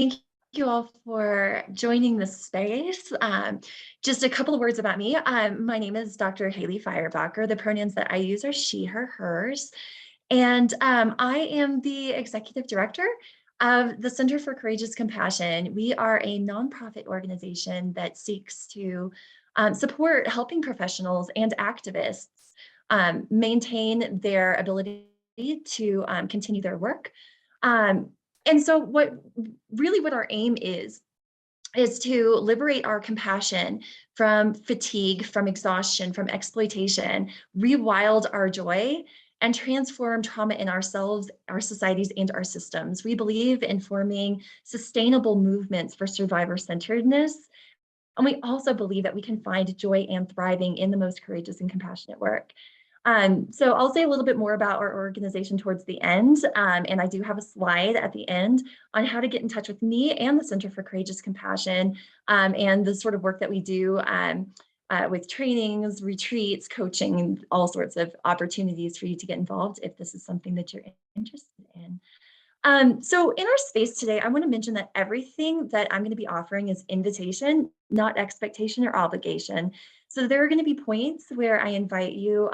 Thank you all for joining the space. Just a couple of words about me. My name is Dr. Haley Feierbacher. The pronouns that I use are she, her, hers. And I am the executive director of the Center for Courageous Compassion. We are a nonprofit organization that seeks to support helping professionals and activists maintain their ability to continue their work. And so what our aim is to liberate our compassion from fatigue, from exhaustion, from exploitation, rewild our joy, and transform trauma in ourselves, our societies, and our systems. We believe in forming sustainable movements for survivor-centeredness. And we also believe that we can find joy and thriving in the most courageous and compassionate work. So I'll say a little bit more about our organization towards the end, and I do have a slide at the end on how to get in touch with me and the Center for Courageous Compassion, and the sort of work that we do with trainings, retreats, coaching, and all sorts of opportunities for you to get involved if this is something that you're interested in. So in our space today, I want to mention that everything that I'm going to be offering is invitation, not expectation or obligation. So there are going to be points where I invite you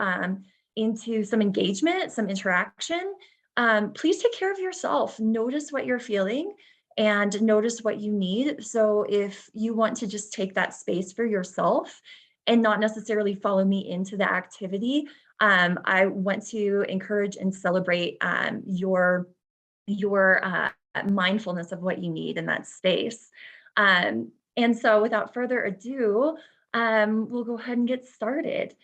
into some engagement, some interaction. Please take care of yourself. Notice what you're feeling and notice what you need. So if you want to just take that space for yourself and not necessarily follow me into the activity, I want to encourage and celebrate your mindfulness of what you need in that space. And so without further ado, we'll go ahead and get started.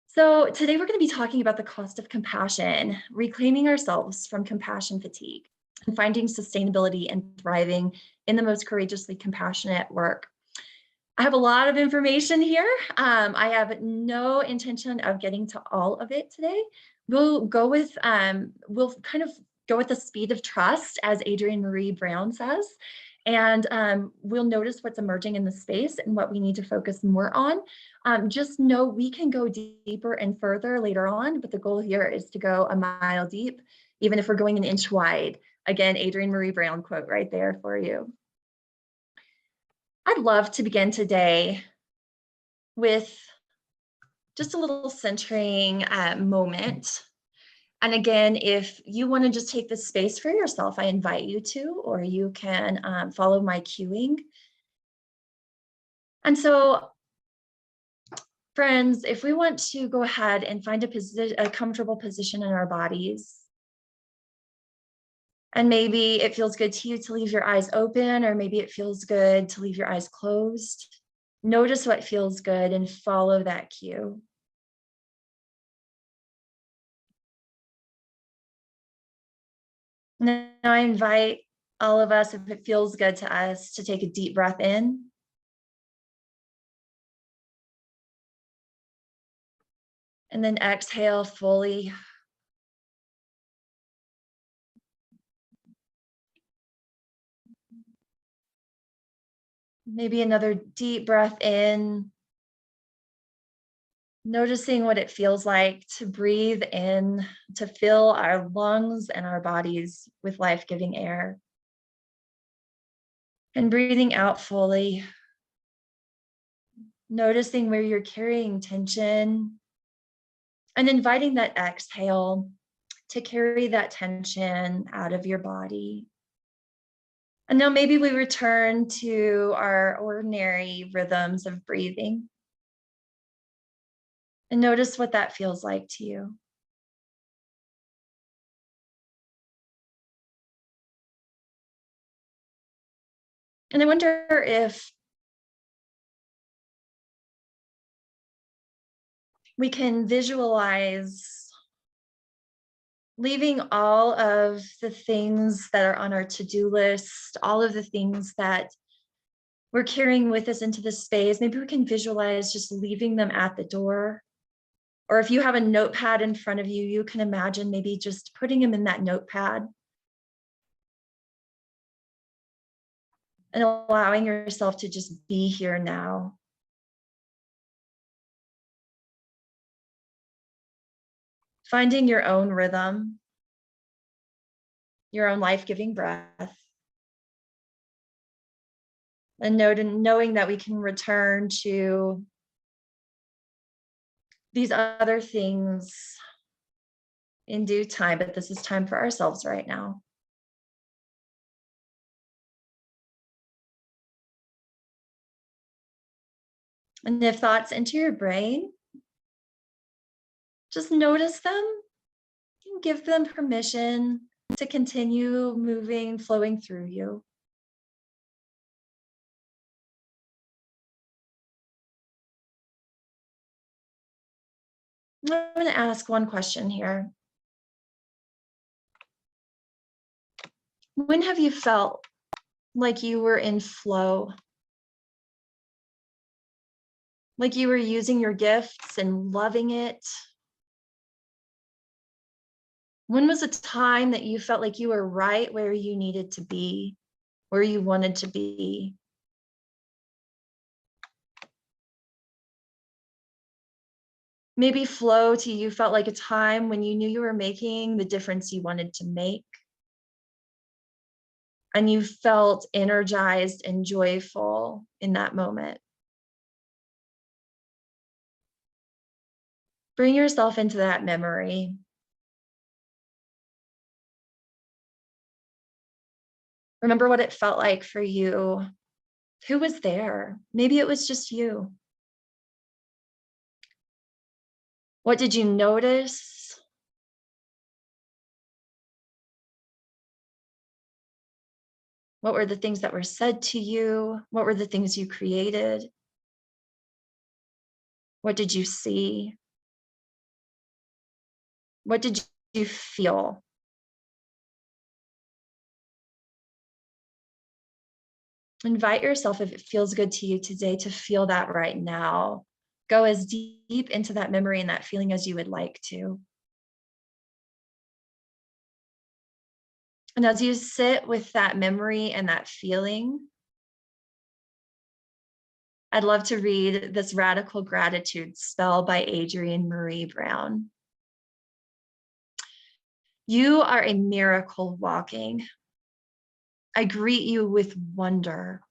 So today we're going to be talking about the cost of compassion, reclaiming ourselves from compassion fatigue, and finding sustainability and thriving in the most courageously compassionate work. I have a lot of information here. I have no intention of getting to all of it today. We'll kind of go with the speed of trust, as Adrienne Marie Brown says, and we'll notice what's emerging in the space and what we need to focus more on. Just know we can go deeper and further later on, but the goal here is to go a mile deep, even if we're going an inch wide. Again, Adrienne Marie Brown quote right there for you. I'd love to begin today with just a little centering moment. And again, if you want to just take this space for yourself, I invite you to, or you can follow my cueing. And so, friends, if we want to go ahead and find a comfortable position in our bodies, and maybe it feels good to you to leave your eyes open, or maybe it feels good to leave your eyes closed. Notice what feels good and follow that cue. Now I invite all of us, if it feels good to us, to take a deep breath in. And then exhale fully. Maybe another deep breath in. Noticing what it feels like to breathe in, to fill our lungs and our bodies with life-giving air. And breathing out fully. Noticing where you're carrying tension. And inviting that exhale to carry that tension out of your body. And now maybe we return to our ordinary rhythms of breathing. And notice what that feels like to you. And I wonder if we can visualize leaving all of the things that are on our to-do list, all of the things that we're carrying with us into this space. Maybe we can visualize just leaving them at the door. Or if you have a notepad in front of you, you can imagine maybe just putting them in that notepad and allowing yourself to just be here now. Finding your own rhythm, your own life-giving breath. And knowing that we can return to these other things in due time, but this is time for ourselves right now. And if thoughts enter your brain, just notice them and give them permission to continue moving, flowing through you. I'm going to ask one question here. When have you felt like you were in flow? Like you were using your gifts and loving it? When was a time that you felt like you were right where you needed to be, where you wanted to be? Maybe flow to you felt like a time when you knew you were making the difference you wanted to make. And you felt energized and joyful in that moment. Bring yourself into that memory. Remember what it felt like for you. Who was there? Maybe it was just you. What did you notice? What were the things that were said to you? What were the things you created? What did you see? What did you feel? Invite yourself, if it feels good to you today, to feel that right now. Go as deep into that memory and that feeling as you would like to. And as you sit with that memory and that feeling, I'd love to read this radical gratitude spell by Adrienne Marie Brown. You are a miracle walking. I greet you with wonder.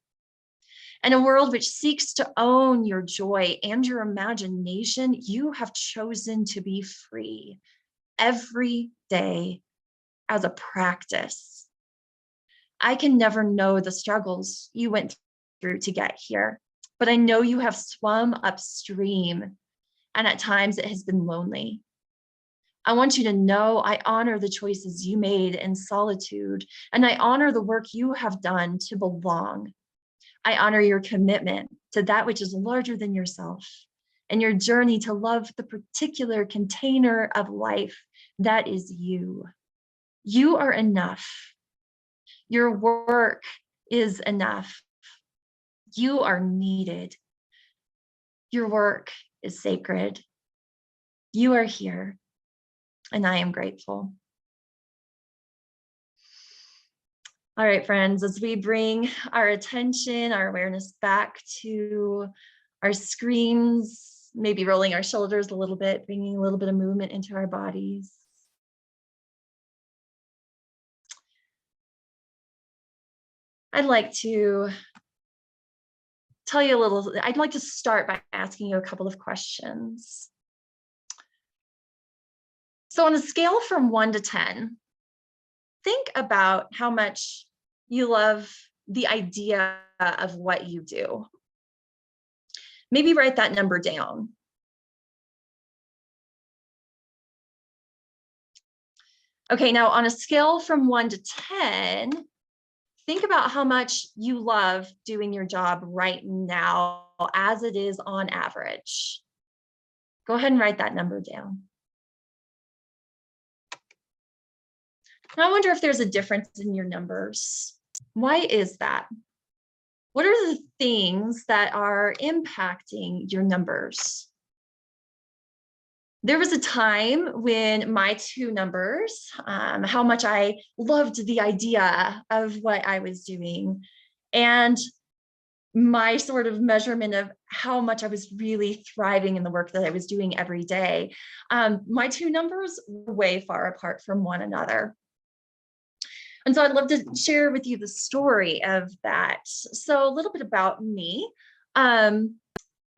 In a world which seeks to own your joy and your imagination, you have chosen to be free every day as a practice. I can never know the struggles you went through to get here, but I know you have swum upstream, and at times it has been lonely. I want you to know I honor the choices you made in solitude, and I honor the work you have done to belong. I honor your commitment to that which is larger than yourself and your journey to love the particular container of life that is you. You are enough. Your work is enough. You are needed. Your work is sacred. You are here, and I am grateful. All right, friends, as we bring our attention, our awareness back to our screens, maybe rolling our shoulders a little bit, bringing a little bit of movement into our bodies. I'd like to tell you a little, I'd like to start by asking you a couple of questions. So on a scale from 1 to 10, think about how much you love the idea of what you do. Maybe write that number down. Okay, now on a scale from 1 to 10, think about how much you love doing your job right now as it is on average. Go ahead and write that number down. Now I wonder if there's a difference in your numbers. Why is that? What are the things that are impacting your numbers? There was a time when my 2 numbers, how much I loved the idea of what I was doing, and my sort of measurement of how much I was really thriving in the work that I was doing every day, my 2 numbers were way far apart from one another. And so I'd love to share with you the story of that. So a little bit about me. Um,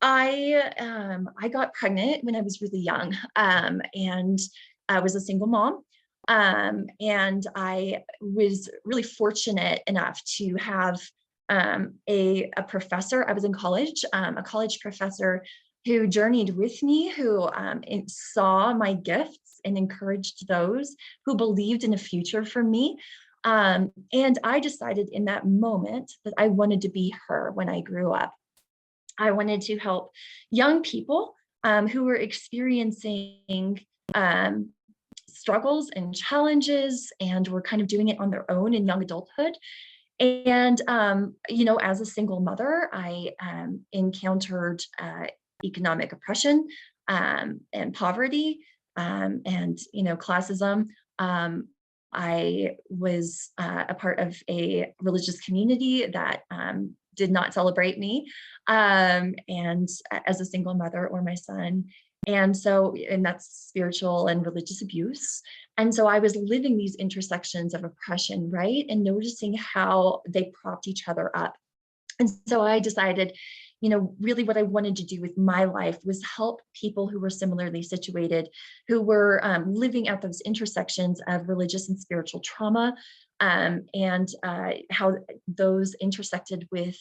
I got pregnant when I was really young, and I was a single mom. And I was really fortunate enough to have a professor. I was in college, a college professor who journeyed with me, who saw my gifts and encouraged those who believed in a future for me. And I decided in that moment that I wanted to be her when I grew up. I wanted to help young people who were experiencing um, struggles and challenges and were kind of doing it on their own in young adulthood. And, as a single mother, I encountered economic oppression and poverty and classism. I was a part of a religious community that did not celebrate me, and as a single mother or my son. And that's spiritual and religious abuse. And so I was living these intersections of oppression, right? And noticing how they propped each other up. And so I decided, really what I wanted to do with my life was help people who were similarly situated, who were living at those intersections of religious and spiritual trauma, and how those intersected with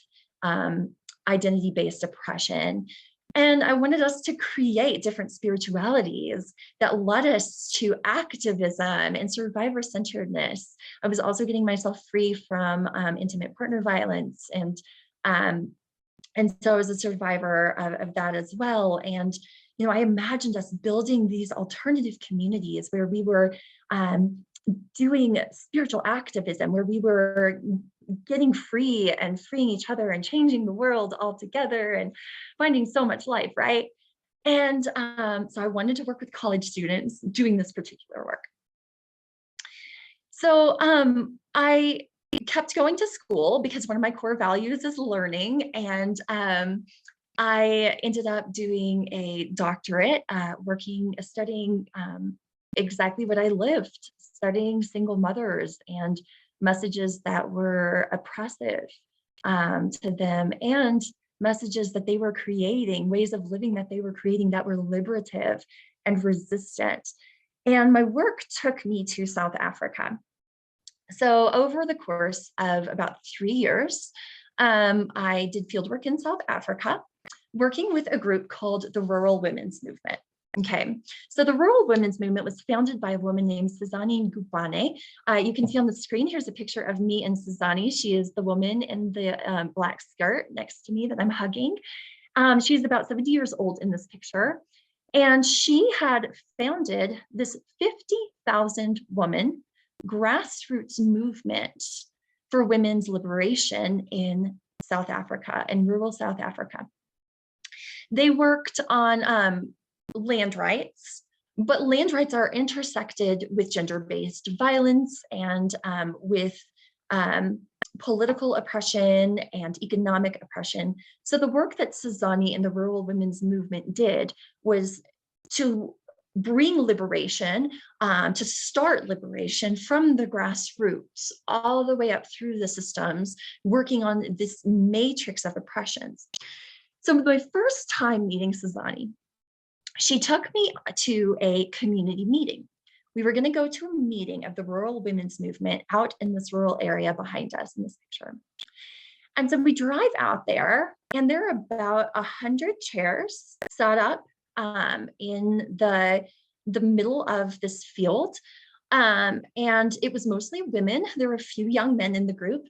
identity-based oppression. And I wanted us to create different spiritualities that led us to activism and survivor centeredness. I was also getting myself free from intimate partner violence. And so I was a survivor of that as well. And, I imagined us building these alternative communities where we were doing spiritual activism, where we were getting free and freeing each other and changing the world all together and finding so much life, right? And so I wanted to work with college students doing this particular work. So I kept going to school because one of my core values is learning. And I ended up doing a doctorate, studying exactly what I lived, studying single mothers and messages that were oppressive to them, and messages that they were creating, ways of living that they were creating that were liberative and resistant. And my work took me to South Africa. So over the course of about 3 years, I did fieldwork in South Africa, working with a group called the Rural Women's Movement. Okay, so the Rural Women's Movement was founded by a woman named Sizani Ngubane. You can see on the screen, here's a picture of me and Sizani. She is the woman in the black skirt next to me that I'm hugging. She's about 70 years old in this picture. And she had founded this 50,000 woman grassroots movement for women's liberation in South Africa, in rural South Africa. They worked on land rights, but land rights are intersected with gender-based violence and with political oppression and economic oppression. So the work that Sizani and the Rural Women's Movement did was to bring liberation, to start liberation from the grassroots all the way up through the systems, working on this matrix of oppressions. So my first time meeting Sizani, she took me to a community meeting. We were going to go to a meeting of the Rural Women's Movement out in this rural area behind us in this picture. And so we drive out there, and there are about 100 chairs set up in the middle of this field. And it was mostly women. There were a few young men in the group,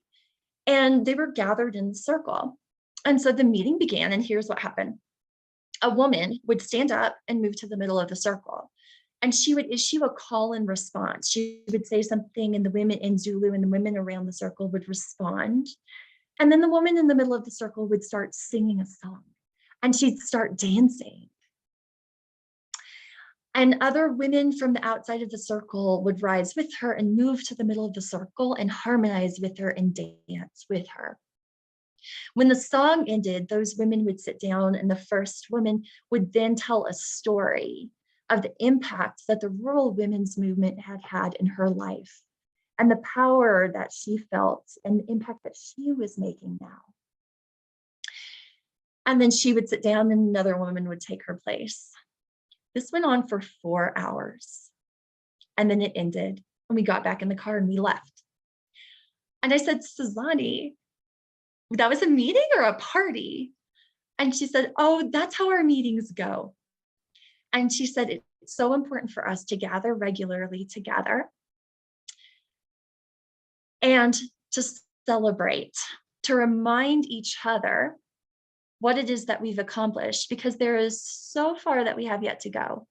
and they were gathered in the circle. And so the meeting began, and here's what happened. A woman would stand up and move to the middle of the circle, and she would issue a call and response. She would say something, and the women in Zulu and the women around the circle would respond. And then the woman in the middle of the circle would start singing a song, and she'd start dancing. And other women from the outside of the circle would rise with her and move to the middle of the circle and harmonize with her and dance with her. When the song ended, those women would sit down, and the first woman would then tell a story of the impact that the Rural Women's Movement had had in her life and the power that she felt and the impact that she was making now. And then she would sit down and another woman would take her place. This went on for 4 hours. And then it ended. And we got back in the car and we left. And I said, Suzani, that was a meeting or a party? And she said, oh, that's how our meetings go. And she said, it's so important for us to gather regularly together and to celebrate, to remind each other what it is that we've accomplished, because there is so far that we have yet to go.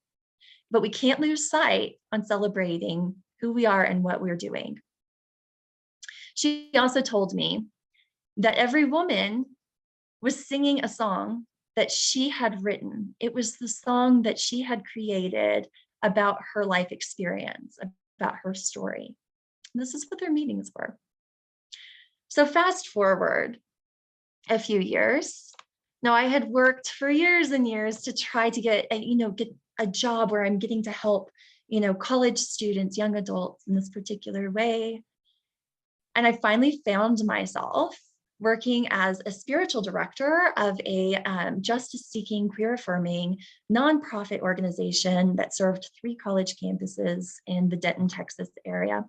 But we can't lose sight on celebrating who we are and what we're doing. She also told me that every woman was singing a song that she had written. It was the song that she had created about her life experience, about her story. And this is what their meetings were. So fast forward a few years. Now, I had worked for years and years to try to get a job where I'm getting to help, college students, young adults in this particular way. And I finally found myself working as a spiritual director of a justice-seeking, queer-affirming nonprofit organization that served 3 college campuses in the Denton, Texas area.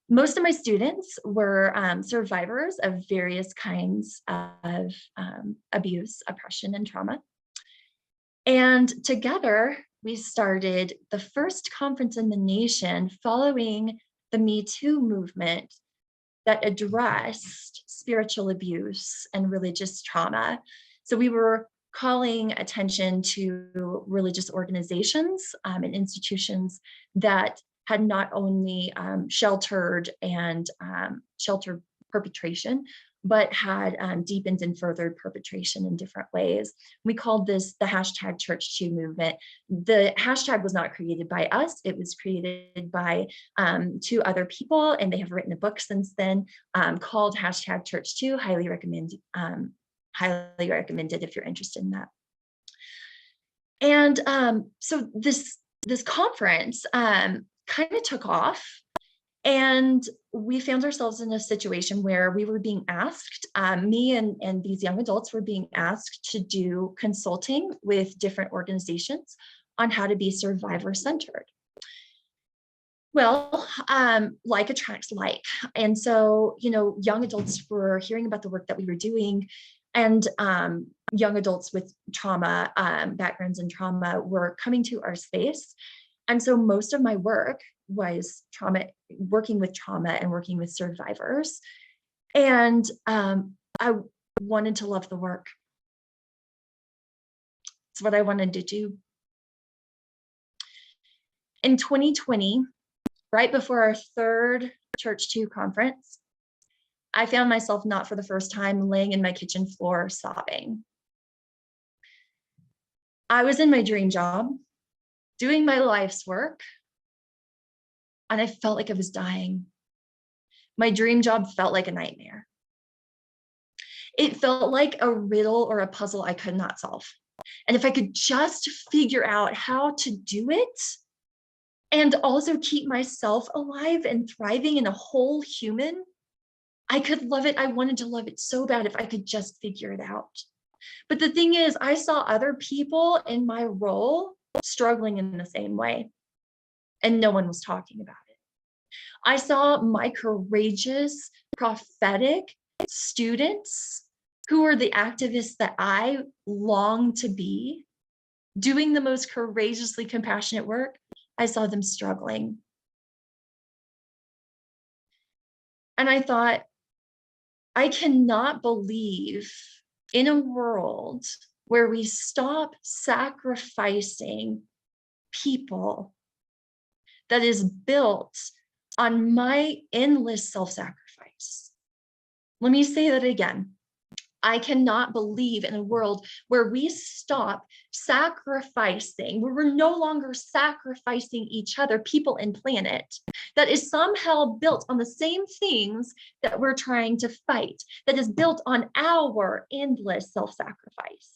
Most of my students were survivors of various kinds of abuse, oppression, and trauma. And together, we started the first conference in the nation following the Me Too movement that addressed spiritual abuse and religious trauma. So we were calling attention to religious organizations and institutions that had not only sheltered perpetration, but had deepened and furthered perpetration in different ways. We called this the hashtag Church2 Movement. The hashtag was not created by us. It was created by 2 other people, and they have written a book since then called hashtag Church2. Highly recommended if you're interested in that. And so this conference kind of took off. And we found ourselves in a situation where we were being asked, me and these young adults were being asked to do consulting with different organizations on how to be survivor-centered. Well, like attracts like. And so, young adults were hearing about the work that we were doing, and young adults with trauma, backgrounds in trauma were coming to our space. And so most of my work was working with trauma and working with survivors. And I wanted to love the work. It's what I wanted to do. In 2020, right before our 3rd Church2 conference, I found myself, not for the first time, laying in my kitchen floor sobbing. I was in my dream job, doing my life's work, and I felt like I was dying. My dream job felt like a nightmare. It felt like a riddle or a puzzle I could not solve. And if I could just figure out how to do it and also keep myself alive and thriving and a whole human, I could love it. I wanted to love it so bad if I could just figure it out. But the thing is, I saw other people in my role struggling in the same way, and no one was talking about it. I saw my courageous, prophetic students who were the activists that I longed to be, doing the most courageously compassionate work. I saw them struggling. And I thought, I cannot believe in a world where we stop sacrificing people that is built on my endless self-sacrifice. Let me say that again. I cannot believe in a world where we stop sacrificing, where we're no longer sacrificing each other, people and planet, that is somehow built on the same things that we're trying to fight, that is built on our endless self-sacrifice.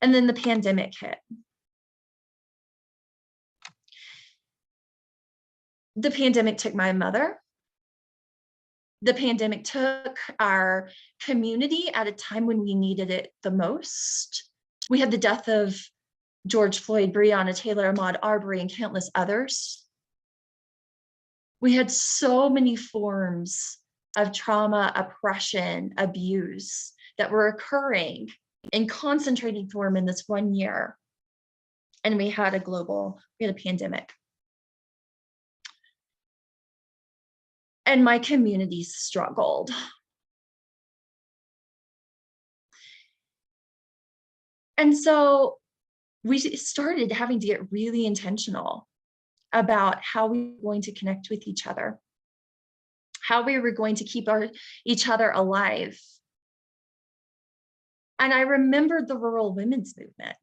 And then the pandemic hit. The pandemic took my mother. The pandemic took our community at a time when we needed it the most. We had the death of George Floyd, Breonna Taylor, Ahmaud Arbery, and countless others. We had so many forms of trauma, oppression, abuse that were occurring in concentrated form in this one year. And we had a pandemic. And my community struggled. And so we started having to get really intentional about how we were going to connect with each other, how we were going to keep each other alive. And I remembered the rural women's movement.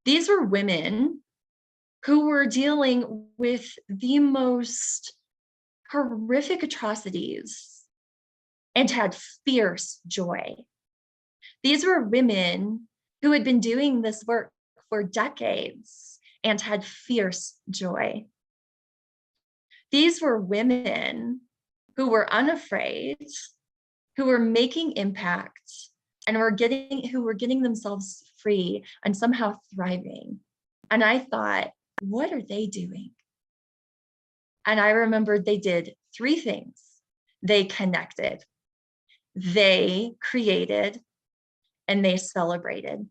These were women who were dealing with the most horrific atrocities and had fierce joy. These were women who had been doing this work for decades and had fierce joy. These were women who were unafraid, who were making impact, and who were getting themselves free and somehow thriving. And I thought, what are they doing? And I remembered they did 3 things. They connected, they created, and they celebrated.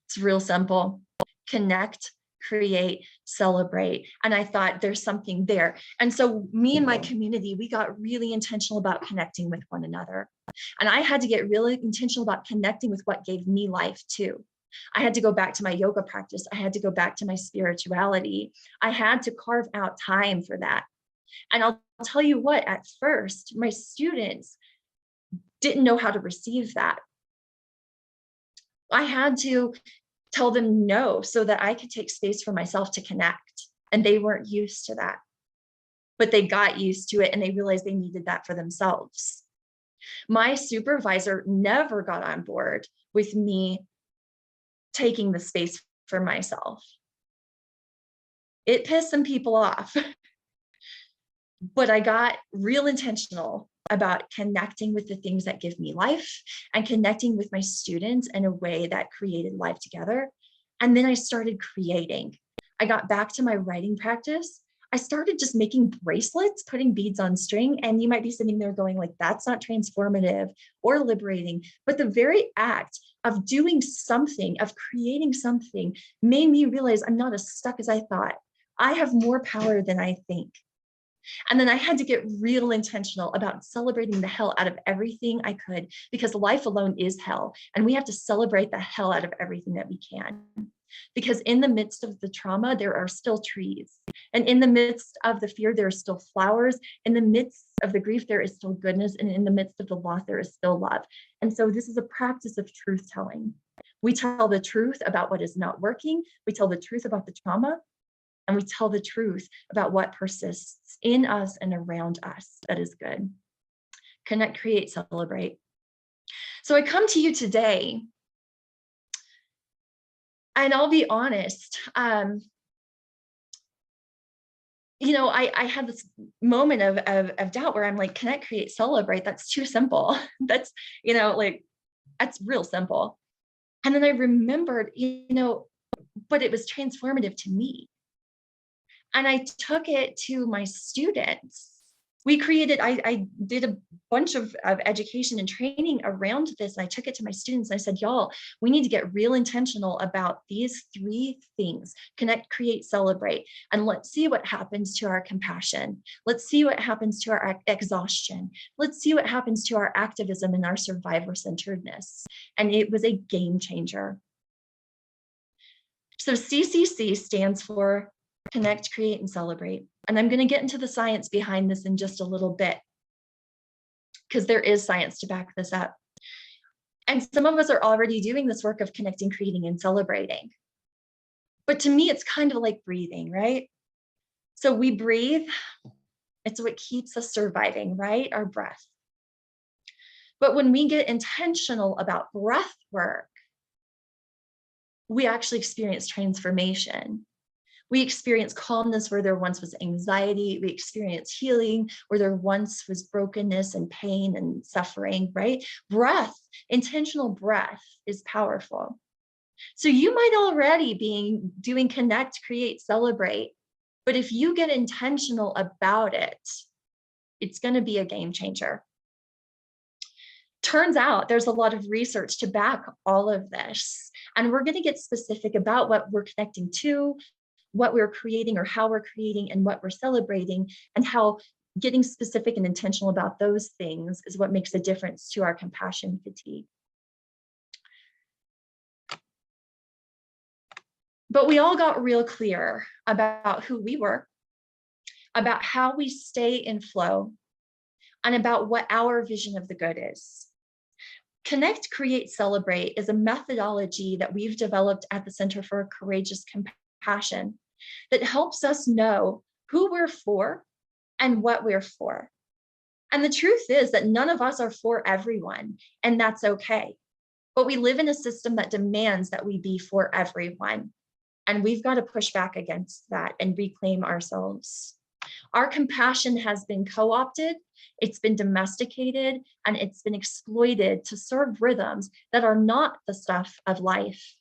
It's real simple. Connect, create, celebrate. And I thought there's something there. And so me and my community, we got really intentional about connecting with one another. And I had to get really intentional about connecting with what gave me life too. I had to go back to my yoga practice. I had to go back to my spirituality. I had to carve out time for that. And I'll tell you what, at first, my students didn't know how to receive that. I had to tell them no so that I could take space for myself to connect. And they weren't used to that. But they got used to it and they realized they needed that for themselves. My supervisor never got on board with me taking the space for myself. It pissed some people off. But I got real intentional about connecting with the things that give me life and connecting with my students in a way that created life together. And then I started creating. I got back to my writing practice. I started just making bracelets, putting beads on string. And you might be sitting there going like, that's not transformative or liberating. But the very act of doing something, of creating something, made me realize I'm not as stuck as I thought. I have more power than I think. And then I had to get real intentional about celebrating the hell out of everything I could, because life alone is hell. And we have to celebrate the hell out of everything that we can. Because in the midst of the trauma, there are still trees. And in the midst of the fear, there are still flowers. In the midst of the grief, there is still goodness. And in the midst of the loss, there is still love. And so this is a practice of truth telling. We tell the truth about what is not working. We tell the truth about the trauma. And we tell the truth about what persists in us and around us that is good. Connect, create, celebrate. So I come to you today, and I'll be honest, I had this moment of doubt where I'm like, connect, create, celebrate. That's too simple. That's real simple. And then I remembered, but it was transformative to me. And I took it to my students. I did a bunch of education and training around this. And I took it to my students. I said, y'all, we need to get real intentional about these 3 things: connect, create, celebrate. And let's see what happens to our compassion. Let's see what happens to our exhaustion. Let's see what happens to our activism and our survivor-centeredness. And it was a game changer. So CCC stands for Connect, Create, and Celebrate. And I'm going to get into the science behind this in just a little bit, because there is science to back this up. And some of us are already doing this work of connecting, creating, and celebrating. But to me, it's kind of like breathing, right? So we breathe. It's what keeps us surviving, right? Our breath. But when we get intentional about breath work, we actually experience transformation. We experience calmness where there once was anxiety. We experience healing where there once was brokenness and pain and suffering, right? Breath, intentional breath is powerful. So you might already be doing connect, create, celebrate, but if you get intentional about it, it's going to be a game changer. Turns out there's a lot of research to back all of this. And we're going to get specific about what we're connecting to, what we're creating or how we're creating, and what we're celebrating, and how getting specific and intentional about those things is what makes a difference to our compassion fatigue. But we all got real clear about who we were, about how we stay in flow, and about what our vision of the good is. Connect, Create, Celebrate is a methodology that we've developed at the Center for Courageous Compassion that helps us know who we're for and what we're for. And the truth is that none of us are for everyone, and that's okay. But we live in a system that demands that we be for everyone. And we've got to push back against that and reclaim ourselves. Our compassion has been co-opted, it's been domesticated, and it's been exploited to serve rhythms that are not the stuff of life,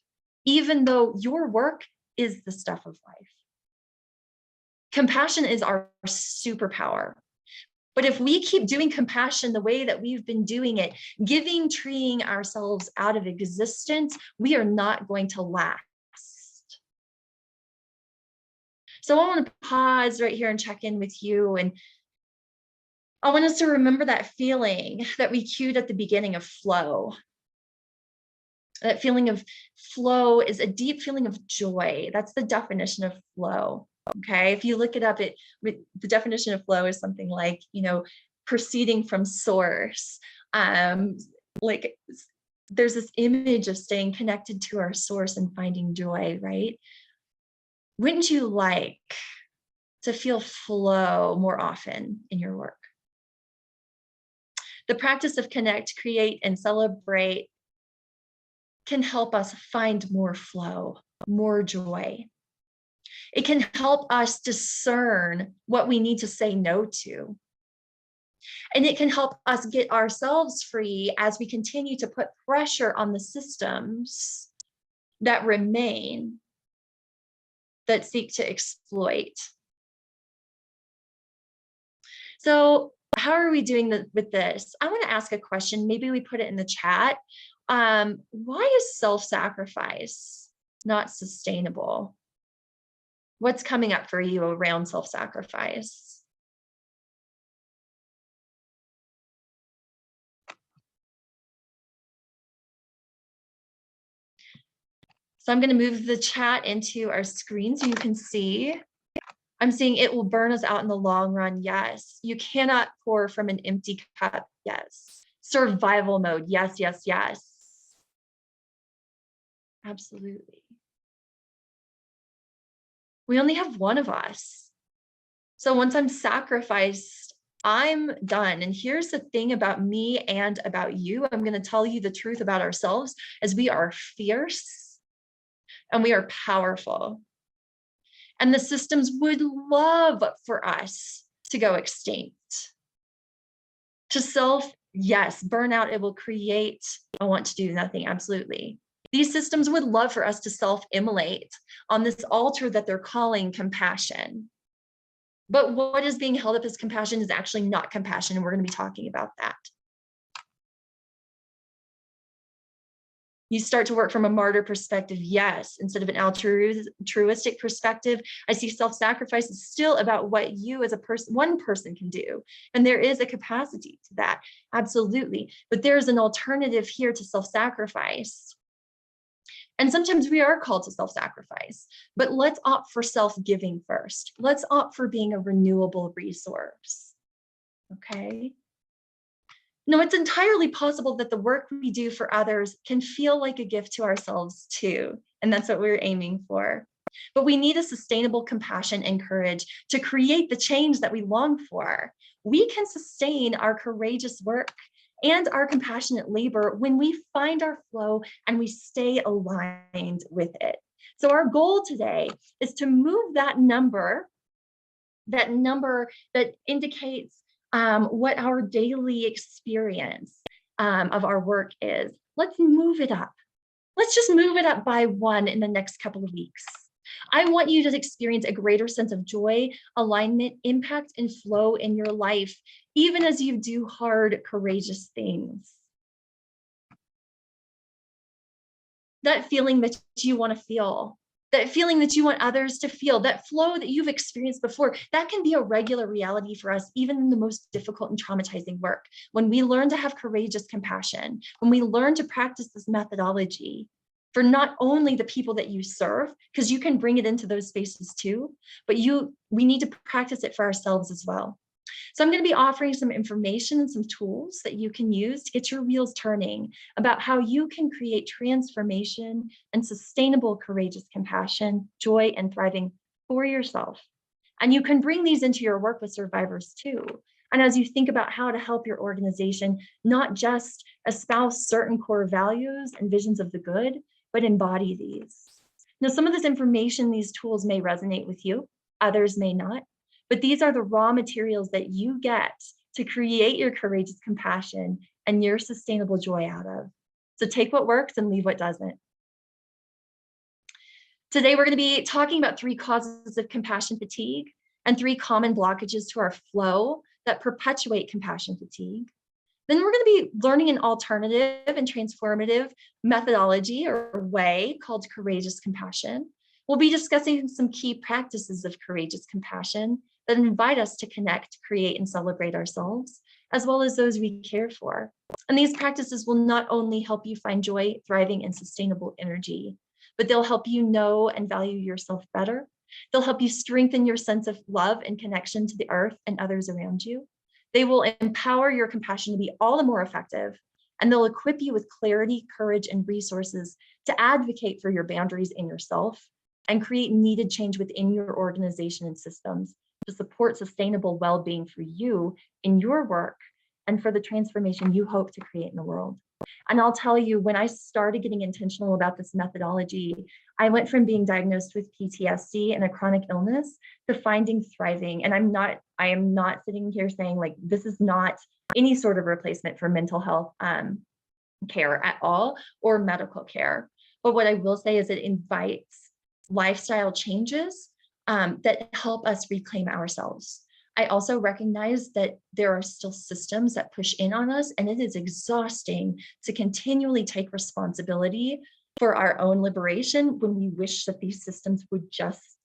even though your work is the stuff of life. Compassion is our superpower. But if we keep doing compassion the way that we've been doing it, giving, treeing ourselves out of existence, we are not going to last. So I want to pause right here and check in with you. And I want us to remember that feeling that we cued at the beginning of flow. That feeling of flow is a deep feeling of joy. That's the definition of flow. Okay. If you look it up, the definition of flow is something like, proceeding from source. Like there's this image of staying connected to our source and finding joy, right? Wouldn't you like to feel flow more often in your work? The practice of connect, create, and celebrate can help us find more flow, more joy. It can help us discern what we need to say no to. And it can help us get ourselves free as we continue to put pressure on the systems that remain, that seek to exploit. So how are we doing with this? I want to ask a question. Maybe we put it in the chat. Why is self-sacrifice not sustainable? What's coming up for you around self-sacrifice? So I'm going to move the chat into our screen so you can see. I'm seeing it will burn us out in the long run. Yes. You cannot pour from an empty cup. Yes. Survival mode. Yes, yes, yes. Absolutely. We only have one of us. So once I'm sacrificed, I'm done. And here's the thing about me and about you. I'm going to tell you the truth about ourselves as we are fierce and we are powerful. And the systems would love for us to go extinct. To self, yes, burnout, it will create a want to do nothing, absolutely. These systems would love for us to self-immolate on this altar that they're calling compassion. But what is being held up as compassion is actually not compassion, and we're going to be talking about that. You start to work from a martyr perspective, yes, instead of an altruistic perspective. I see self-sacrifice is still about what you as a person, one person can do. And there is a capacity to that, absolutely. But there's an alternative here to self-sacrifice. And sometimes we are called to self-sacrifice, but let's opt for self-giving first. Let's opt for being a renewable resource, okay? No, it's entirely possible that the work we do for others can feel like a gift to ourselves too. And that's what we're aiming for. But we need a sustainable compassion and courage to create the change that we long for. We can sustain our courageous work and our compassionate labor when we find our flow and we stay aligned with it. So our goal today is to move that number that indicates what our daily experience of our work is. Let's move it up. Let's just move it up by 1 in the next couple of weeks. I want you to experience a greater sense of joy, alignment, impact, and flow in your life, even as you do hard, courageous things. That feeling that you want to feel, that feeling that you want others to feel, that flow that you've experienced before, that can be a regular reality for us, even in the most difficult and traumatizing work. When we learn to have courageous compassion, when we learn to practice this methodology for not only the people that you serve, because you can bring it into those spaces too, but we need to practice it for ourselves as well. So I'm going to be offering some information and some tools that you can use to get your wheels turning about how you can create transformation and sustainable, courageous compassion, joy, and thriving for yourself. And you can bring these into your work with survivors too. And as you think about how to help your organization, not just espouse certain core values and visions of the good, but embody these. Now, some of this information, these tools may resonate with you, others may not. But these are the raw materials that you get to create your courageous compassion and your sustainable joy out of. So take what works and leave what doesn't. Today, we're going to be talking about 3 causes of compassion fatigue and 3 common blockages to our flow that perpetuate compassion fatigue. Then we're going to be learning an alternative and transformative methodology or way called courageous compassion. We'll be discussing some key practices of courageous compassion that invite us to connect, create, and celebrate ourselves, as well as those we care for. And these practices will not only help you find joy, thriving, and sustainable energy, but they'll help you know and value yourself better. They'll help you strengthen your sense of love and connection to the earth and others around you. They will empower your compassion to be all the more effective, and they'll equip you with clarity, courage, and resources to advocate for your boundaries in yourself and create needed change within your organization and systems to support sustainable well-being for you in your work and for the transformation you hope to create in the world. And I'll tell you, when I started getting intentional about this methodology, I went from being diagnosed with PTSD and a chronic illness to finding thriving. And I am not sitting here saying like, this is not any sort of replacement for mental health care at all or medical care. But what I will say is it invites lifestyle changes that help us reclaim ourselves. I also recognize that there are still systems that push in on us, and it is exhausting to continually take responsibility for our own liberation when we wish that these systems would just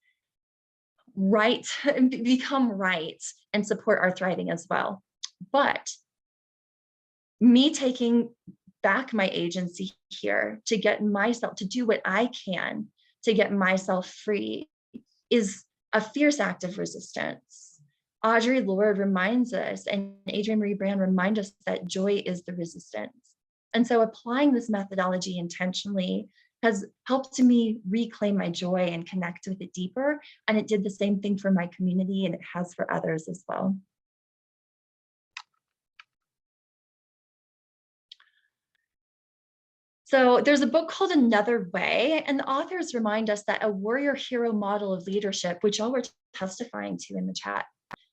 become right and support our thriving as well. But me taking back my agency here to get myself to do what I can to get myself free is a fierce act of resistance. Audre Lorde reminds us, and Adrienne Marie Brand remind us that joy is the resistance. And so applying this methodology intentionally has helped me reclaim my joy and connect with it deeper. And it did the same thing for my community, and it has for others as well. So there's a book called Another Way, and the authors remind us that a warrior hero model of leadership, which y'all were testifying to in the chat,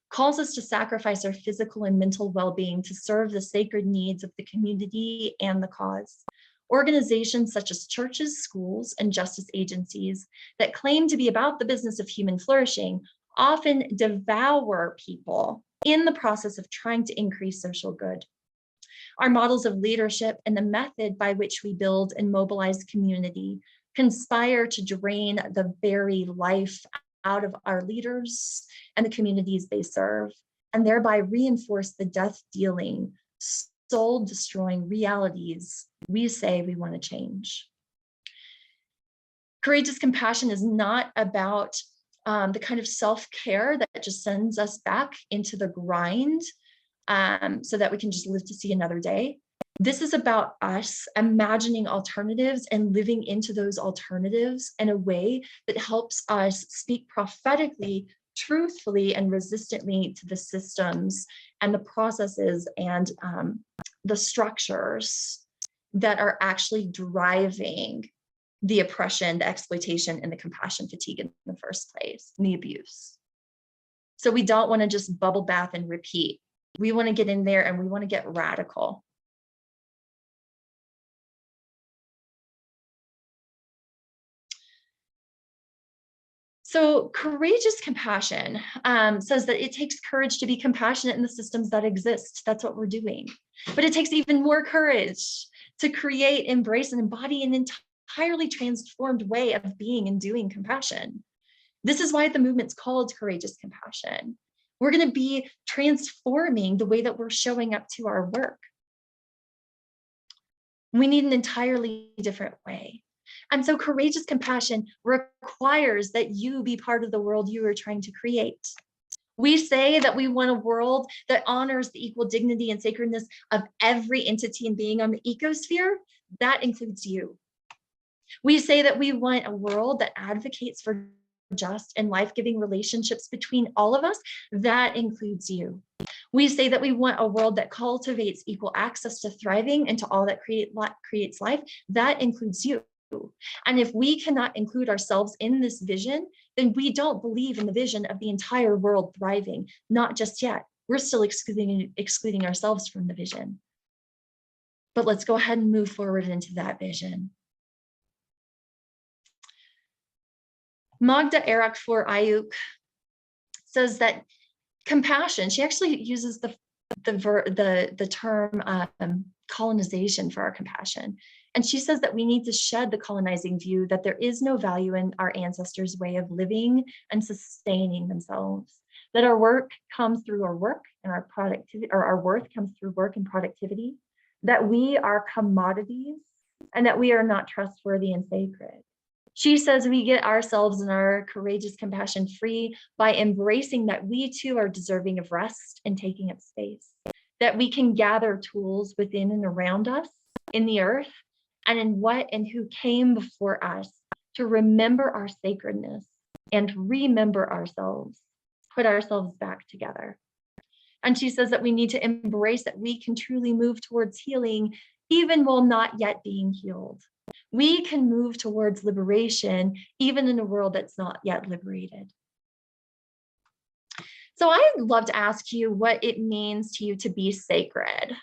calls us to sacrifice our physical and mental well-being to serve the sacred needs of the community and the cause. Organizations such as churches, schools, and justice agencies that claim to be about the business of human flourishing often devour people in the process of trying to increase social good. Our models of leadership and the method by which we build and mobilize community conspire to drain the very life out of our leaders and the communities they serve, and thereby reinforce the death-dealing, soul-destroying realities we say we want to change. Courageous compassion is not about the kind of self-care that just sends us back into the grind so that we can just live to see another day. This is about us imagining alternatives and living into those alternatives in a way that helps us speak prophetically, truthfully, and resistantly to the systems and the processes and the structures that are actually driving the oppression, the exploitation, and the compassion fatigue in the first place, and the abuse. So we don't want to just bubble bath and repeat. We want to get in there and we want to get radical. So courageous compassion says that it takes courage to be compassionate in the systems that exist. That's what we're doing. But it takes even more courage to create, embrace, and embody an entirely transformed way of being and doing compassion. This is why the movement's called Courageous Compassion. We're going to be transforming the way that we're showing up to our work. We need an entirely different way. And so courageous compassion requires that you be part of the world you are trying to create. We say that we want a world that honors the equal dignity and sacredness of every entity and being on the ecosphere. That includes you. We say that we want a world that advocates for just and life-giving relationships between all of us. That includes you. We say that we want a world that cultivates equal access to thriving and to all that creates life. That includes you. And if we cannot include ourselves in this vision, then we don't believe in the vision of the entire world thriving. Not just yet. We're still excluding ourselves from the vision. But let's go ahead and move forward into that vision. Magda Erakfor Ayuk says that compassion, she actually uses the term colonization for our compassion. And she says that we need to shed the colonizing view that there is no value in our ancestors' way of living and sustaining themselves, that our work comes through our work and our productivity, or our worth comes through work and productivity, that we are commodities and that we are not trustworthy and sacred. She says we get ourselves and our courageous compassion free by embracing that we too are deserving of rest and taking up space, that we can gather tools within and around us in the earth and in what and who came before us to remember our sacredness and remember ourselves, put ourselves back together. And she says that we need to embrace that we can truly move towards healing even while not yet being healed. We can move towards liberation even in a world that's not yet liberated. So I'd love to ask you what it means to you to be sacred.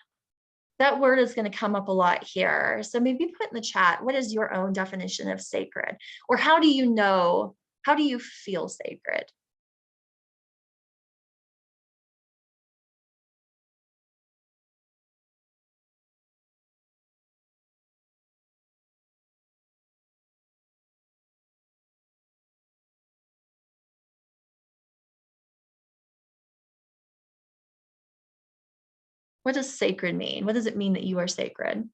That word is going to come up a lot here. So maybe put in the chat, what is your own definition of sacred? Or how do you feel sacred? What does sacred mean? What does it mean that you are sacred?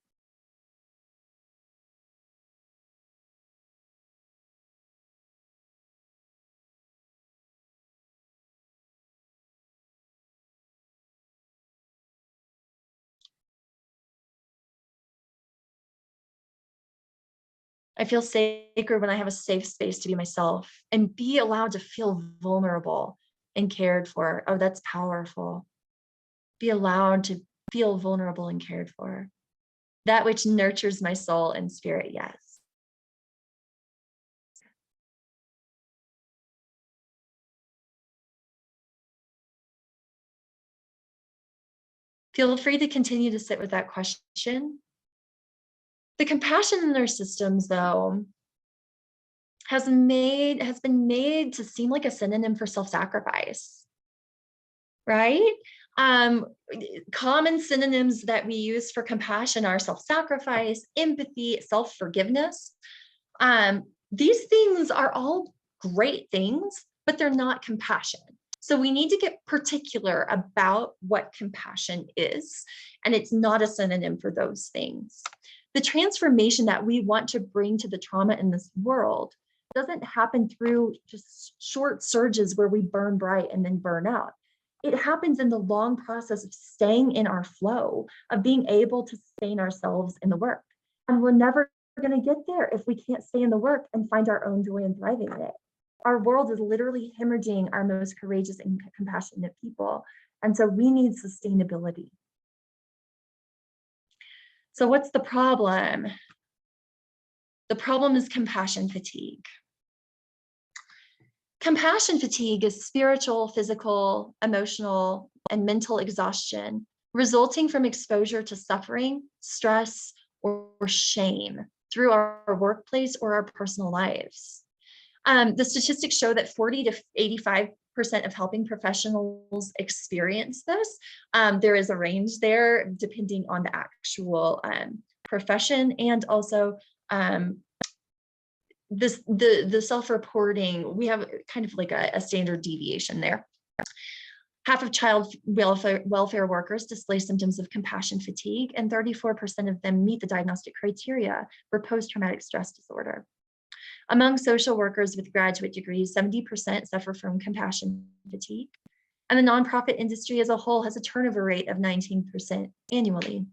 I feel sacred when I have a safe space to be myself and be allowed to feel vulnerable and cared for. Oh, that's powerful. Be allowed to feel vulnerable and cared for. That which nurtures my soul and spirit, yes. Feel free to continue to sit with that question. The compassion in their systems, though, has been made to seem like a synonym for self-sacrifice, right? Common synonyms that we use for compassion are self-sacrifice, empathy, self-forgiveness. These things are all great things, but they're not compassion. So we need to get particular about what compassion is, and it's not a synonym for those things. The transformation that we want to bring to the trauma in this world doesn't happen through just short surges where we burn bright and then burn out. It happens in the long process of staying in our flow, of being able to sustain ourselves in the work. And we're never going to get there if we can't stay in the work and find our own joy and thriving in it. Our world is literally hemorrhaging our most courageous and compassionate people. And so we need sustainability. So what's the problem? The problem is compassion fatigue. Compassion fatigue is spiritual, physical, emotional, and mental exhaustion resulting from exposure to suffering, stress, or shame through our workplace or our personal lives. The statistics show that 40 to 85% of helping professionals experience this. There is a range there depending on the actual profession, and also the self-reporting, we have kind of like a standard deviation there. Half of child welfare workers display symptoms of compassion fatigue, and 34% of them meet the diagnostic criteria for post-traumatic stress disorder. Among social workers with graduate degrees, 70% suffer from compassion fatigue, and the nonprofit industry as a whole has a turnover rate of 19% annually.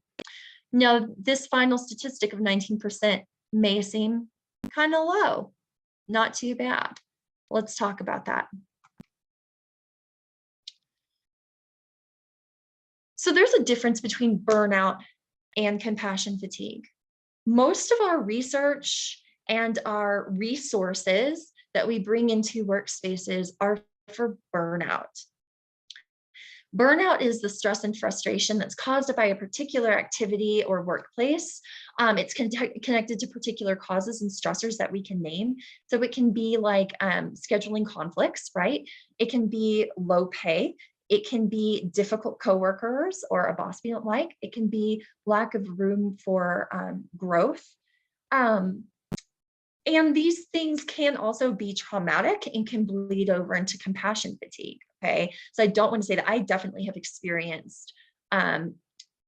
Now, this final statistic of 19% may seem kind of low, not too bad. Let's talk about that. So there's a difference between burnout and compassion fatigue. Most of our research and our resources that we bring into workspaces are for burnout. Burnout is the stress and frustration that's caused by a particular activity or workplace. It's connected to particular causes and stressors that we can name. So it can be like scheduling conflicts, right? It can be low pay. It can be difficult coworkers or a boss we don't like. It can be lack of room for growth. And these things can also be traumatic and can bleed over into compassion fatigue, okay? So I don't want to say that I definitely have experienced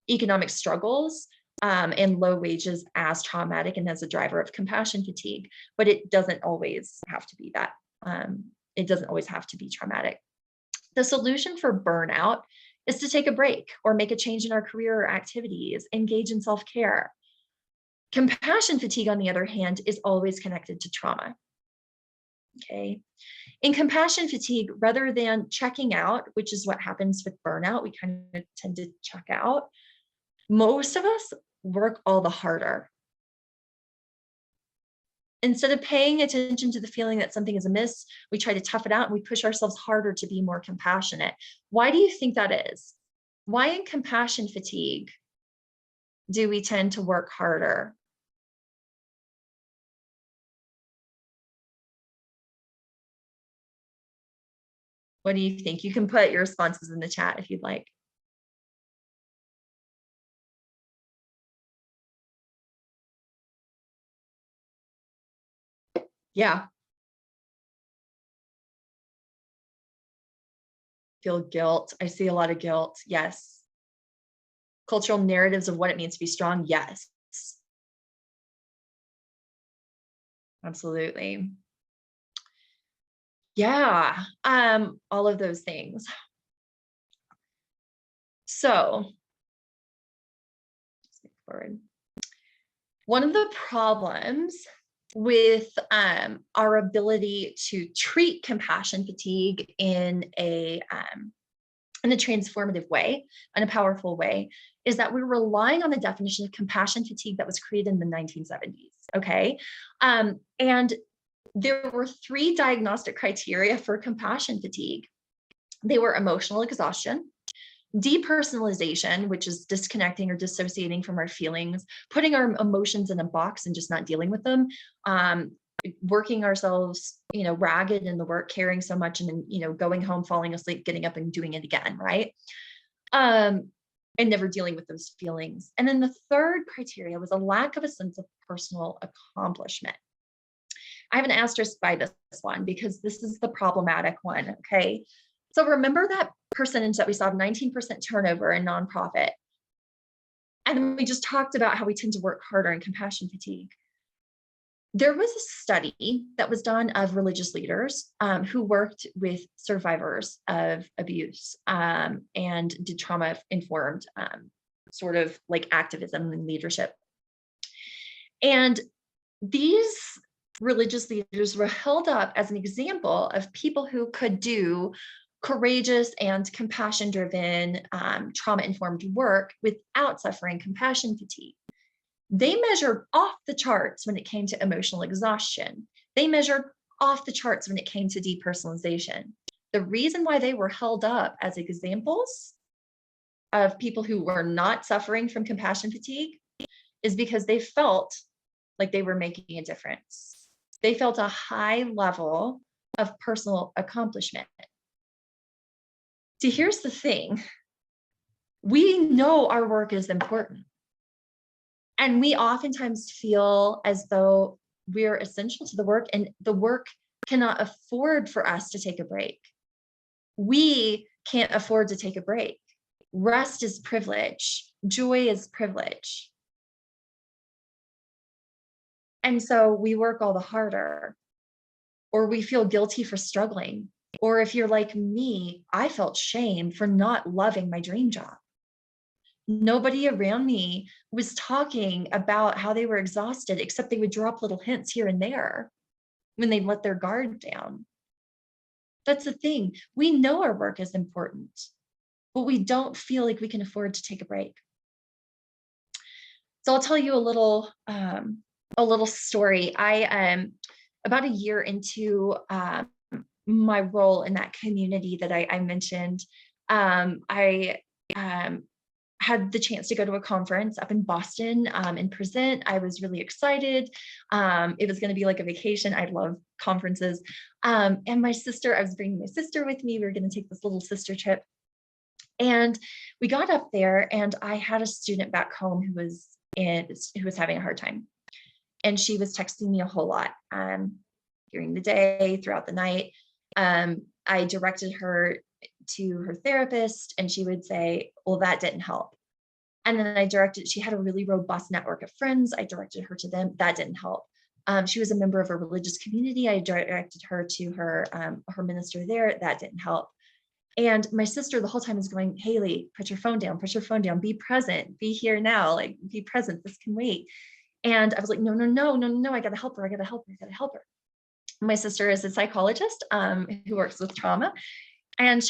economic struggles and low wages as traumatic and as a driver of compassion fatigue, but it doesn't always have to be that. It doesn't always have to be traumatic. The solution for burnout is to take a break or make a change in our career or activities, engage in self-care. Compassion fatigue, on the other hand, is always connected to trauma. Okay. In compassion fatigue, rather than checking out, which is what happens with burnout, we kind of tend to check out. Most of us work all the harder. Instead of paying attention to the feeling that something is amiss, we try to tough it out and we push ourselves harder to be more compassionate. Why do you think that is? Why in compassion fatigue do we tend to work harder? What do you think? You can put your responses in the chat if you'd like. Yeah. Feel guilt. I see a lot of guilt. Yes. Cultural narratives of what it means to be strong. Yes. Absolutely. Yeah. All of those things. So let's move forward. One of the problems with our ability to treat compassion fatigue in a transformative way, in a powerful way, is that we're relying on the definition of compassion fatigue that was created in the 1970s. Okay, and there were 3 diagnostic criteria for compassion fatigue. They were emotional exhaustion, depersonalization, which is disconnecting or dissociating from our feelings, putting our emotions in a box and just not dealing with them, working ourselves, ragged in the work, caring so much, and then, going home, falling asleep, getting up and doing it again, right? And never dealing with those feelings. And then the third criteria was a lack of a sense of personal accomplishment. I have an asterisk by this one because this is the problematic one, okay? So remember that percentage that we saw of 19% turnover in nonprofit. And then we just talked about how we tend to work harder in compassion fatigue. There was a study that was done of religious leaders who worked with survivors of abuse and did trauma-informed sort of like activism and leadership. And these religious leaders were held up as an example of people who could do courageous and compassion-driven, trauma-informed work without suffering compassion fatigue. They measured off the charts when it came to emotional exhaustion. They measured off the charts when it came to depersonalization. The reason why they were held up as examples of people who were not suffering from compassion fatigue is because they felt like they were making a difference. They felt a high level of personal accomplishment. See, here's the thing. We know our work is important. And we oftentimes feel as though we're essential to the work and the work cannot afford for us to take a break. We can't afford to take a break. Rest is privilege. Joy is privilege. And so we work all the harder, or we feel guilty for struggling. Or if you're like me, I felt shame for not loving my dream job. Nobody around me was talking about how they were exhausted, except they would drop little hints here and there when they let their guard down. That's the thing. We know our work is important, but we don't feel like we can afford to take a break. So I'll tell you a little story. I about a year into my role in that community that I mentioned, I had the chance to go to a conference up in Boston and present. I was really excited. It was going to be like a vacation. I love conferences. And my sister, I was bringing my sister with me. We were going to take this little sister trip. And we got up there, and I had a student back home who was having a hard time. And she was texting me a whole lot during the day, throughout the night. I directed her to her therapist, and she would say, well, that didn't help. And then she had a really robust network of friends. I directed her to them. That didn't help. She was a member of a religious community. I directed her to her minister there. That didn't help. And my sister the whole time is going, Haley, put your phone down, be present, be here now, like be present, this can wait. And I was like, no, I gotta help her. My sister is a psychologist who works with trauma. And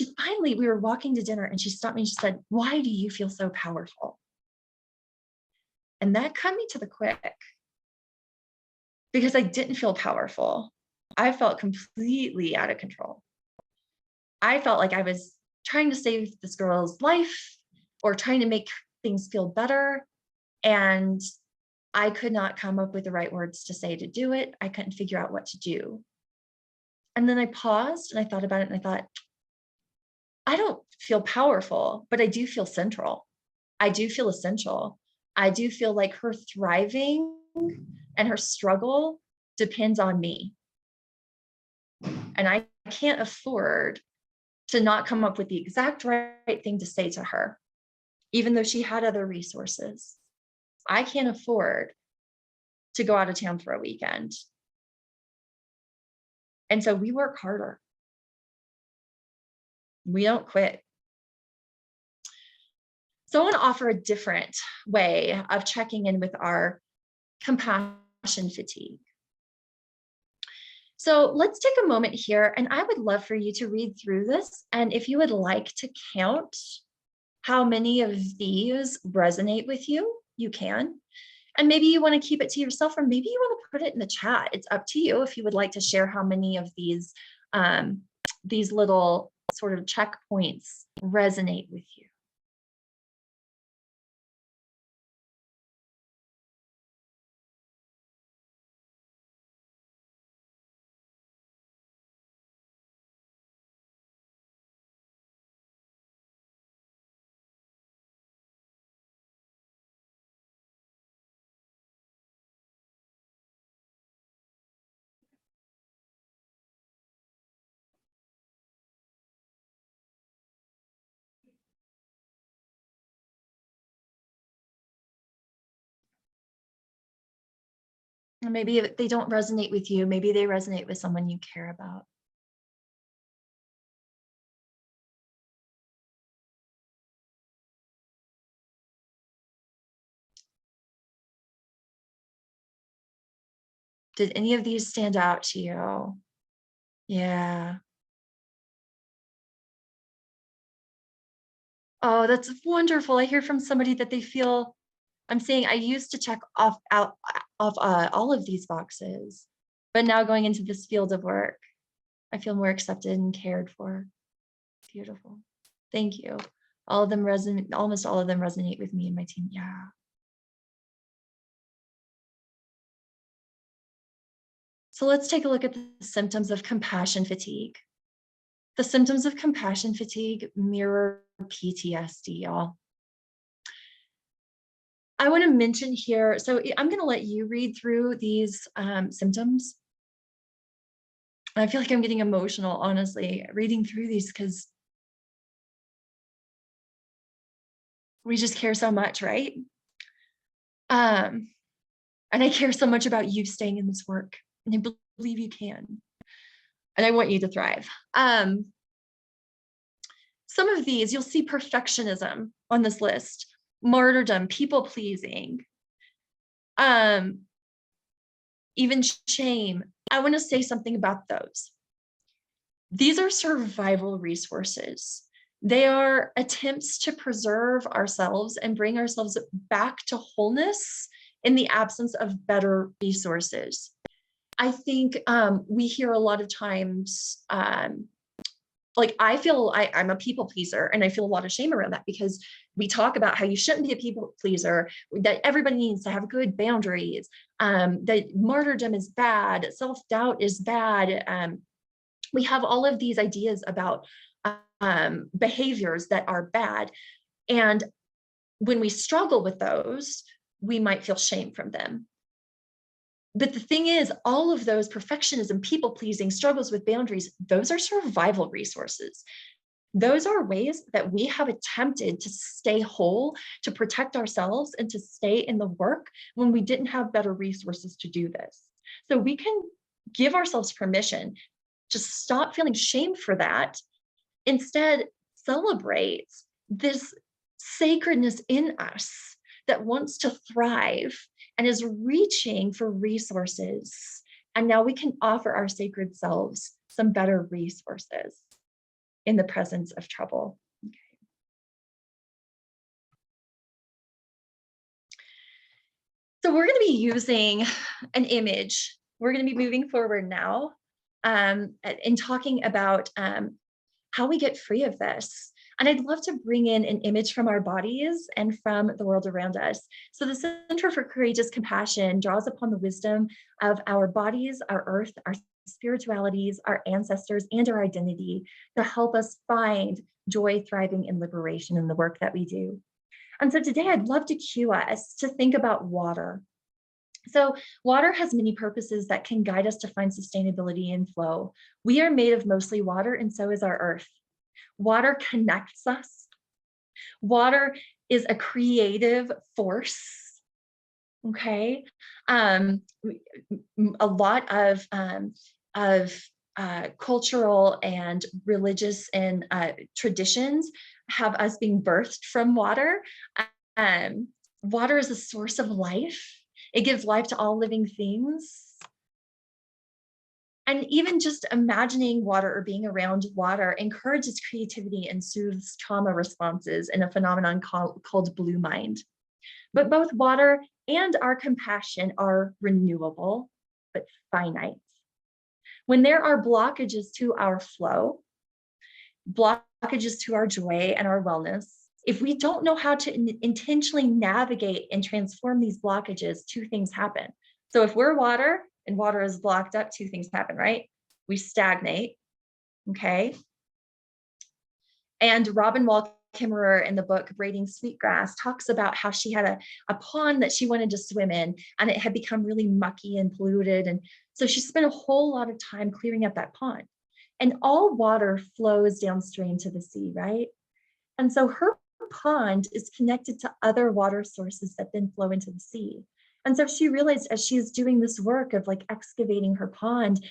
we were walking to dinner, and she stopped me and she said, why do you feel so powerful? And that cut me to the quick, because I didn't feel powerful. I felt completely out of control. I felt like I was trying to save this girl's life or trying to make things feel better. And I could not come up with the right words to say to do it. I couldn't figure out what to do. And then I paused and I thought about it, and I thought, I don't feel powerful, but I do feel central. I do feel essential. I do feel like her thriving and her struggle depends on me. And I can't afford to not come up with the exact right thing to say to her, even though she had other resources. I can't afford to go out of town for a weekend. And so we work harder. We don't quit. So I want to offer a different way of checking in with our compassion fatigue. So let's take a moment here, and I would love for you to read through this. And if you would like to count how many of these resonate with you, you can. And maybe you want to keep it to yourself, or maybe you want to put it in the chat. It's up to you if you would like to share how many of these little sort of checkpoints resonate with you. And maybe if they don't resonate with you, maybe they resonate with someone you care about. Did any of these stand out to you? Yeah. Oh, that's wonderful. I hear from somebody that they feel I'm saying I used to check off all of these boxes, but now going into this field of work, I feel more accepted and cared for. Beautiful. Thank you. All of them resonate, almost all of them resonate with me and my team. Yeah. So let's take a look at the symptoms of compassion fatigue. The symptoms of compassion fatigue mirror PTSD, y'all. I want to mention here, so I'm going to let you read through these symptoms. I feel like I'm getting emotional, honestly, reading through these because we just care so much, right? And I care so much about you staying in this work, and I believe you can. And I want you to thrive. Some of these, you'll see perfectionism on this list, martyrdom, people pleasing, even shame. I want to say something about those. These are survival resources. They are attempts to preserve ourselves and bring ourselves back to wholeness in the absence of better resources. I think we hear a lot of times, like I'm a people pleaser, and I feel a lot of shame around that because we talk about how you shouldn't be a people pleaser, that everybody needs to have good boundaries, that martyrdom is bad, self-doubt is bad. We have all of these ideas about behaviors that are bad. And when we struggle with those, we might feel shame from them. But the thing is, all of those perfectionism, people pleasing, struggles with boundaries, those are survival resources. Those are ways that we have attempted to stay whole, to protect ourselves, and to stay in the work when we didn't have better resources to do this. So we can give ourselves permission to stop feeling shame for that. Instead, celebrate this sacredness in us that wants to thrive and is reaching for resources. And now we can offer our sacred selves some better resources in the presence of trouble. Okay. So we're going to be using an image. We're going to be moving forward now in talking about how we get free of this. And I'd love to bring in an image from our bodies and from the world around us. So the Center for Courageous Compassion draws upon the wisdom of our bodies, our earth, our spiritualities, our ancestors, and our identity to help us find joy, thriving, and liberation in the work that we do. And so today I'd love to cue us to think about water. So water has many purposes that can guide us to find sustainability and flow. We are made of mostly water, and so is our earth. Water connects us. Water is a creative force. Okay. A lot of cultural and religious and traditions have us being birthed from water. Water is a source of life. It gives life to all living things. And even just imagining water or being around water encourages creativity and soothes trauma responses in a phenomenon called blue mind. But both water and our compassion are renewable, but finite. When there are blockages to our flow, blockages to our joy and our wellness, if we don't know how to intentionally navigate and transform these blockages, two things happen. So if we're water and water is blocked up, two things happen, right? We stagnate, okay? And Robin Wall Kimmerer in the book Braiding Sweetgrass talks about how she had a pond that she wanted to swim in, and it had become really mucky and polluted. And so she spent a whole lot of time clearing up that pond. And all water flows downstream to the sea, right? And so her pond is connected to other water sources that then flow into the sea. And so she realized as she's doing this work of like excavating her pond,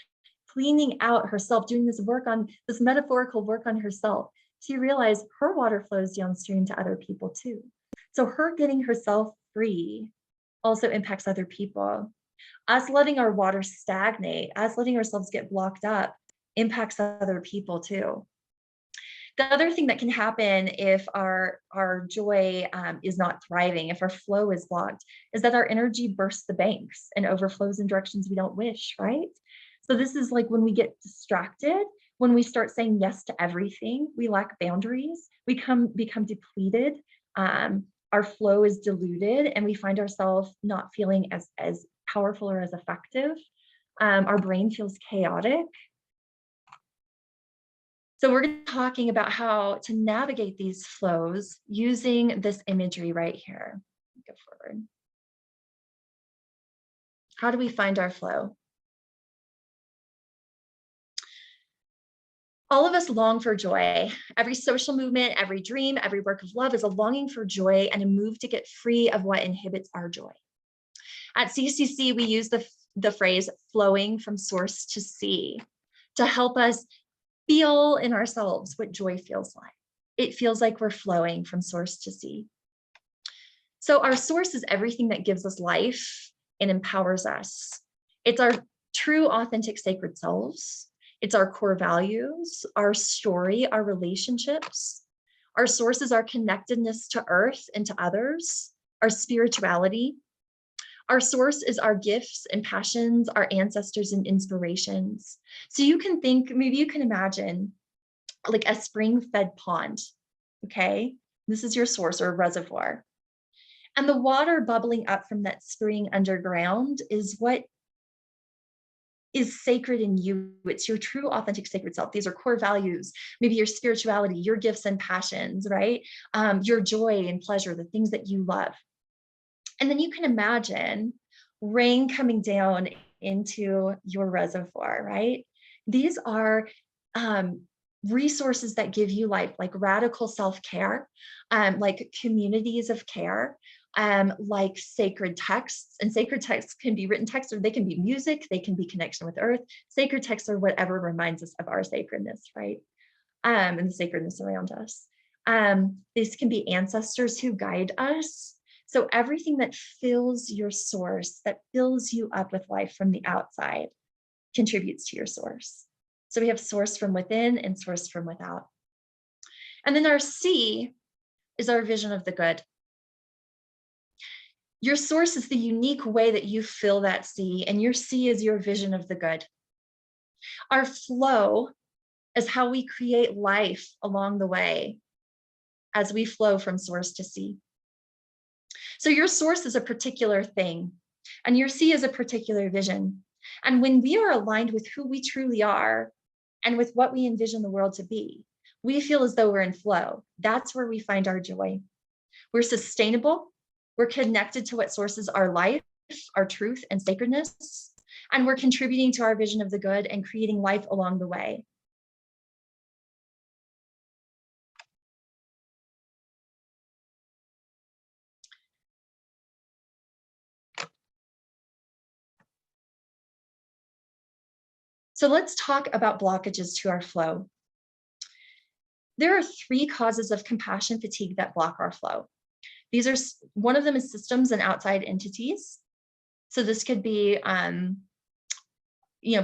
cleaning out herself, doing this work on this metaphorical work on herself, she realized her water flows downstream to other people too. So her getting herself free also impacts other people. Us letting our water stagnate, us letting ourselves get blocked up impacts other people too. The other thing that can happen if our joy is not thriving, if our flow is blocked, is that our energy bursts the banks and overflows in directions we don't wish, right? So this is like when we get distracted, when we start saying yes to everything, we lack boundaries, we become depleted, our flow is diluted, and we find ourselves not feeling as powerful or as effective. Our brain feels chaotic. So we're talking about how to navigate these flows using this imagery right here. Go forward. How do we find our flow? All of us long for joy. Every social movement, every dream, every work of love is a longing for joy and a move to get free of what inhibits our joy. At CCC, we use the phrase flowing from source to sea to help us feel in ourselves what joy feels like. It feels like we're flowing from source to sea. So our source is everything that gives us life and empowers us. It's our true, authentic, sacred selves. It's our core values, our story, our relationships. Our source is our connectedness to earth and to others, our spirituality. Our source is our gifts and passions, our ancestors and inspirations. So you can think, maybe you can imagine like a spring-fed pond, okay? This is your source or reservoir. And the water bubbling up from that spring underground is what is sacred in you. It's your true, authentic, sacred self. These are core values, maybe your spirituality, your gifts and passions, right? Your joy and pleasure, the things that you love. And then you can imagine rain coming down into your reservoir, right? These are resources that give you life, like radical self-care, like communities of care, like sacred texts. And sacred texts can be written texts, or they can be music, they can be connection with earth. Sacred texts are whatever reminds us of our sacredness, right? And the sacredness around us. These can be ancestors who guide us. So everything that fills your source, that fills you up with life from the outside, contributes to your source. So we have source from within and source from without. And then our C is our vision of the good. Your source is the unique way that you fill that C, and your C is your vision of the good. Our flow is how we create life along the way as we flow from source to C. So your source is a particular thing, and your C is a particular vision. And when we are aligned with who we truly are and with what we envision the world to be, we feel as though we're in flow. That's where we find our joy. We're sustainable. We're connected to what sources our life, our truth, and sacredness. And we're contributing to our vision of the good and creating life along the way. So let's talk about blockages to our flow. There are 3 causes of compassion fatigue that block our flow. These are, one of them is systems and outside entities. So this could be,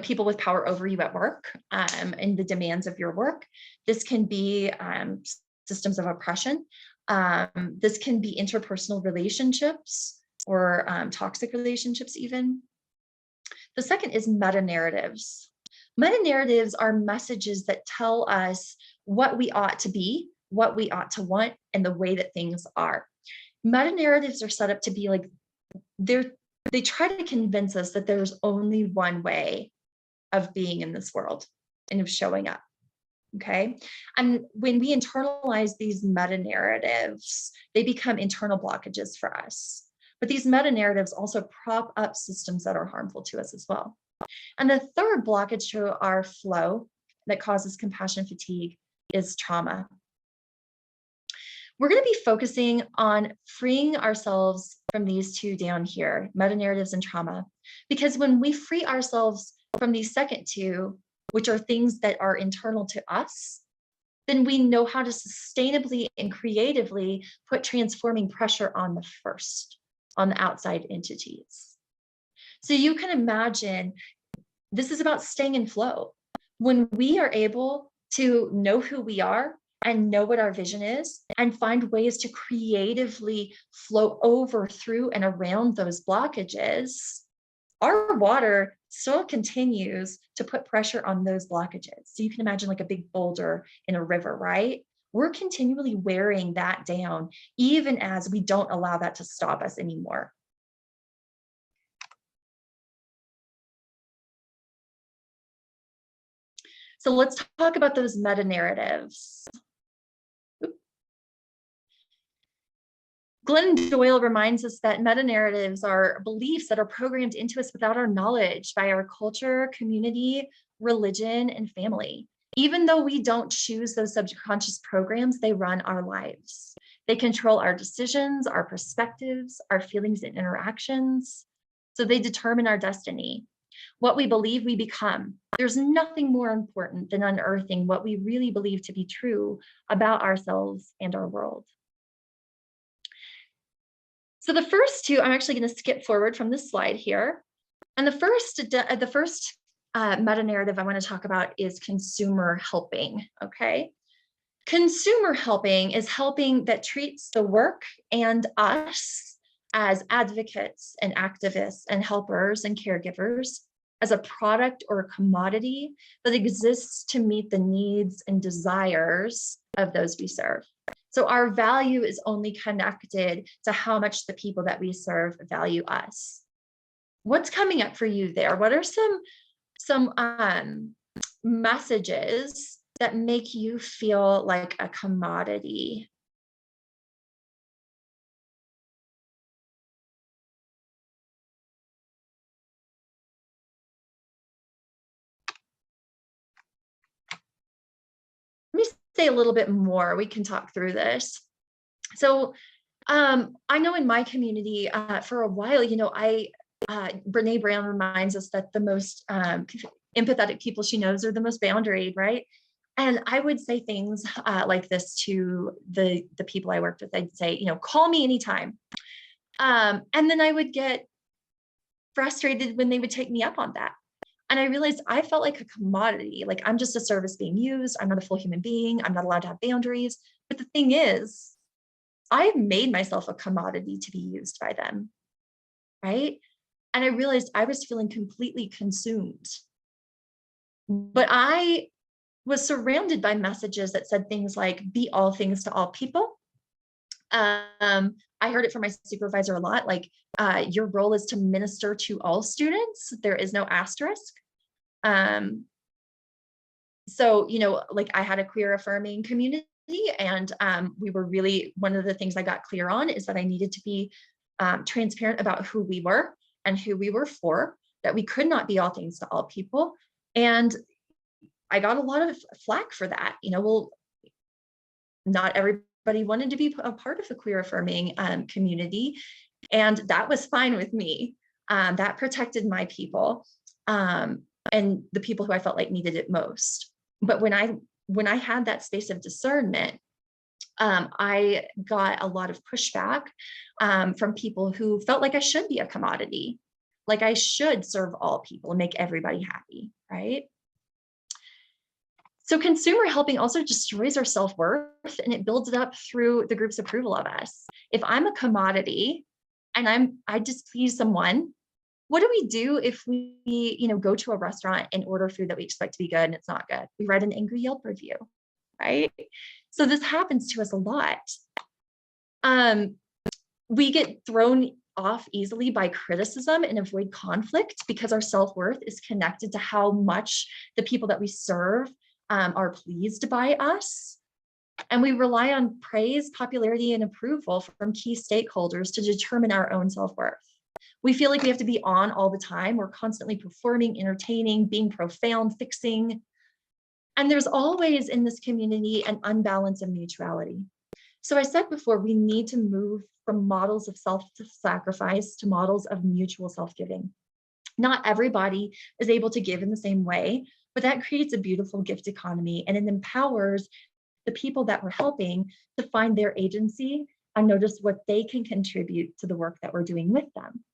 people with power over you at work and the demands of your work. This can be systems of oppression. This can be interpersonal relationships or toxic relationships even. The second is meta-narratives. Meta-narratives are messages that tell us what we ought to be, what we ought to want, and the way that things are. Meta-narratives are set up to be like, they try to convince us that there's only one way of being in this world and of showing up, okay? And when we internalize these meta-narratives, they become internal blockages for us. But these meta-narratives also prop up systems that are harmful to us as well. And the third blockage to our flow that causes compassion fatigue is trauma. We're going to be focusing on freeing ourselves from these 2 down here, meta-narratives and trauma, because when we free ourselves from these second 2, which are things that are internal to us, then we know how to sustainably and creatively put transforming pressure on the first, on the outside entities. So you can imagine, this is about staying in flow. When we are able to know who we are and know what our vision is and find ways to creatively flow over, through, and around those blockages, our water still continues to put pressure on those blockages. So you can imagine like a big boulder in a river, right? We're continually wearing that down, even as we don't allow that to stop us anymore. So let's talk about those meta narratives. Glennon Doyle reminds us that meta-narratives are beliefs that are programmed into us without our knowledge by our culture, community, religion, and family. Even though we don't choose those subconscious programs, they run our lives. They control our decisions, our perspectives, our feelings and interactions. So they determine our destiny. What we believe, we become. There's nothing more important than unearthing what we really believe to be true about ourselves and our world. So the first two, I'm actually going to skip forward from this slide here. And the first meta narrative I want to talk about is consumer helping. Okay. Consumer helping is helping that treats the work and us as advocates and activists and helpers and caregivers as a product or a commodity that exists to meet the needs and desires of those we serve. So our value is only connected to how much the people that we serve value us. What's coming up for you there? What are some messages that make you feel like a commodity? Let me say a little bit more. We can talk through this. So I know in my community for a while, Brene Brown reminds us that the most empathetic people she knows are the most boundaried, right? And I would say things like this to the people I worked with. I'd say, call me anytime. And then I would get frustrated when they would take me up on that. And I realized I felt like a commodity, like I'm just a service being used. I'm not a full human being. I'm not allowed to have boundaries. But the thing is, I've made myself a commodity to be used by them, right? And I realized I was feeling completely consumed. But I was surrounded by messages that said things like, be all things to all people. I heard it from my supervisor a lot, like, your role is to minister to all students. There is no asterisk. So, like I had a queer affirming community, and we were really, one of the things I got clear on is that I needed to be transparent about who we were and who we were for, that we could not be all things to all people. And I got a lot of flack for that. Well, not everybody wanted to be a part of the queer affirming community. And that was fine with me. That protected my people and the people who I felt like needed it most. But when I had that space of discernment, I got a lot of pushback from people who felt like I should be a commodity, like I should serve all people and make everybody happy, right? So consumer helping also destroys our self-worth, and it builds it up through the group's approval of us. If I'm a commodity and I displease someone, what do we do if we, go to a restaurant and order food that we expect to be good and it's not good? We write an angry Yelp review, right? So this happens to us a lot. We get thrown off easily by criticism and avoid conflict because our self-worth is connected to how much the people that we serve are pleased by us. And we rely on praise, popularity, and approval from key stakeholders to determine our own self-worth. We feel like we have to be on all the time. We're constantly performing, entertaining, being profound, fixing. And there's always in this community an unbalance of mutuality. So I said before, we need to move from models of self-sacrifice to models of mutual self-giving. Not everybody is able to give in the same way, but that creates a beautiful gift economy, and it empowers the people that we're helping to find their agency and notice what they can contribute to the work that we're doing with them.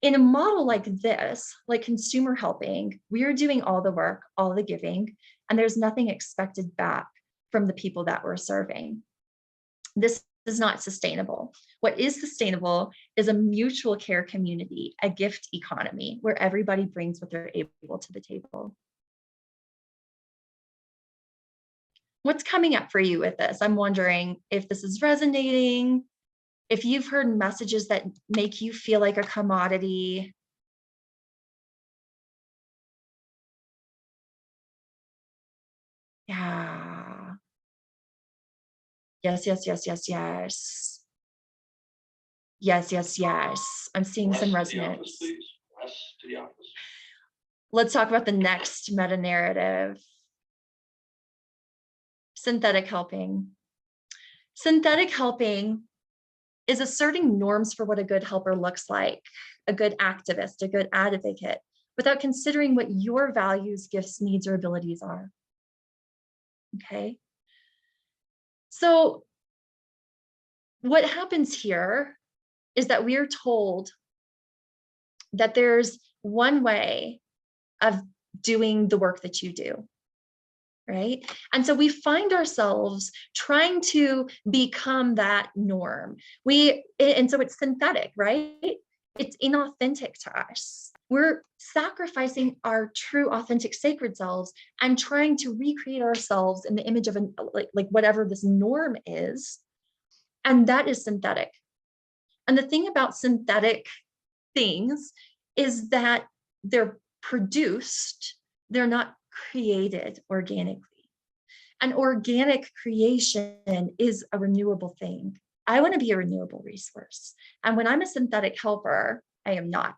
In a model like this, like consumer helping, we are doing all the work, all the giving, and there's nothing expected back. from the people that we're serving. This is not sustainable. What is sustainable is a mutual care community, a gift economy where everybody brings what they're able to the table. What's coming up for you with this? I'm wondering if this is resonating, if you've heard messages that make you feel like a commodity. Yeah. Yes, yes, yes, yes, yes. Yes, yes, yes. I'm seeing some resonance. Let's talk about the next meta narrative. Synthetic helping. Synthetic helping is asserting norms for what a good helper looks like, a good activist, a good advocate, without considering what your values, gifts, needs, or abilities are. Okay. So what happens here is that we're told that there's one way of doing the work that you do, right? And so we find ourselves trying to become that norm. And so it's synthetic, right? It's inauthentic to us. We're sacrificing our true, authentic, sacred selves and trying to recreate ourselves in the image of like whatever this norm is. And that is synthetic. And the thing about synthetic things is that they're produced, they're not created organically. And organic creation is a renewable thing. I want to be a renewable resource. And when I'm a synthetic helper, I am not.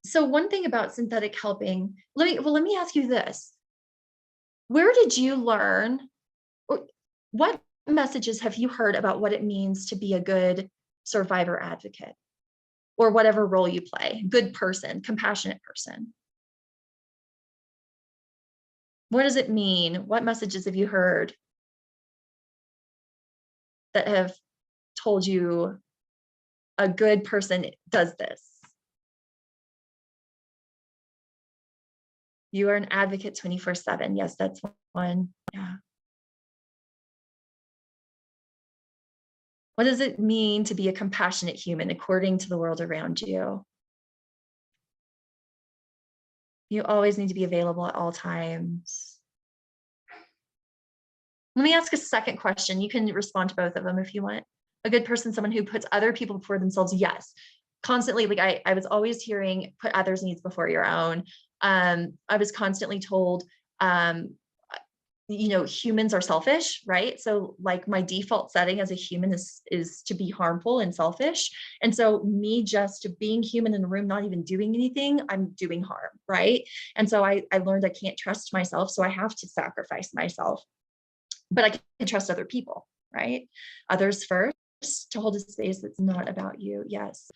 So one thing about synthetic helping, let me ask you this. Where did you learn, what messages have you heard about what it means to be a good survivor advocate? Or whatever role you play, good person, compassionate person. What does it mean? What messages have you heard that have told you a good person does this? You are an advocate 24/7. Yes, that's one. Yeah. What does it mean to be a compassionate human according to the world around you? You always need to be available at all times. Let me ask a second question. You can respond to both of them if you want. A good person, someone who puts other people before themselves. Yes, constantly. Like I was always hearing, put others' needs before your own. I was constantly told, humans are selfish, right? So like my default setting as a human is to be harmful and selfish. And so me just being human in a room, not even doing anything, I'm doing harm, right? And so I learned I can't trust myself. So I have to sacrifice myself, but I can trust other people, right? Others first, to hold a space that's not about you. Yes.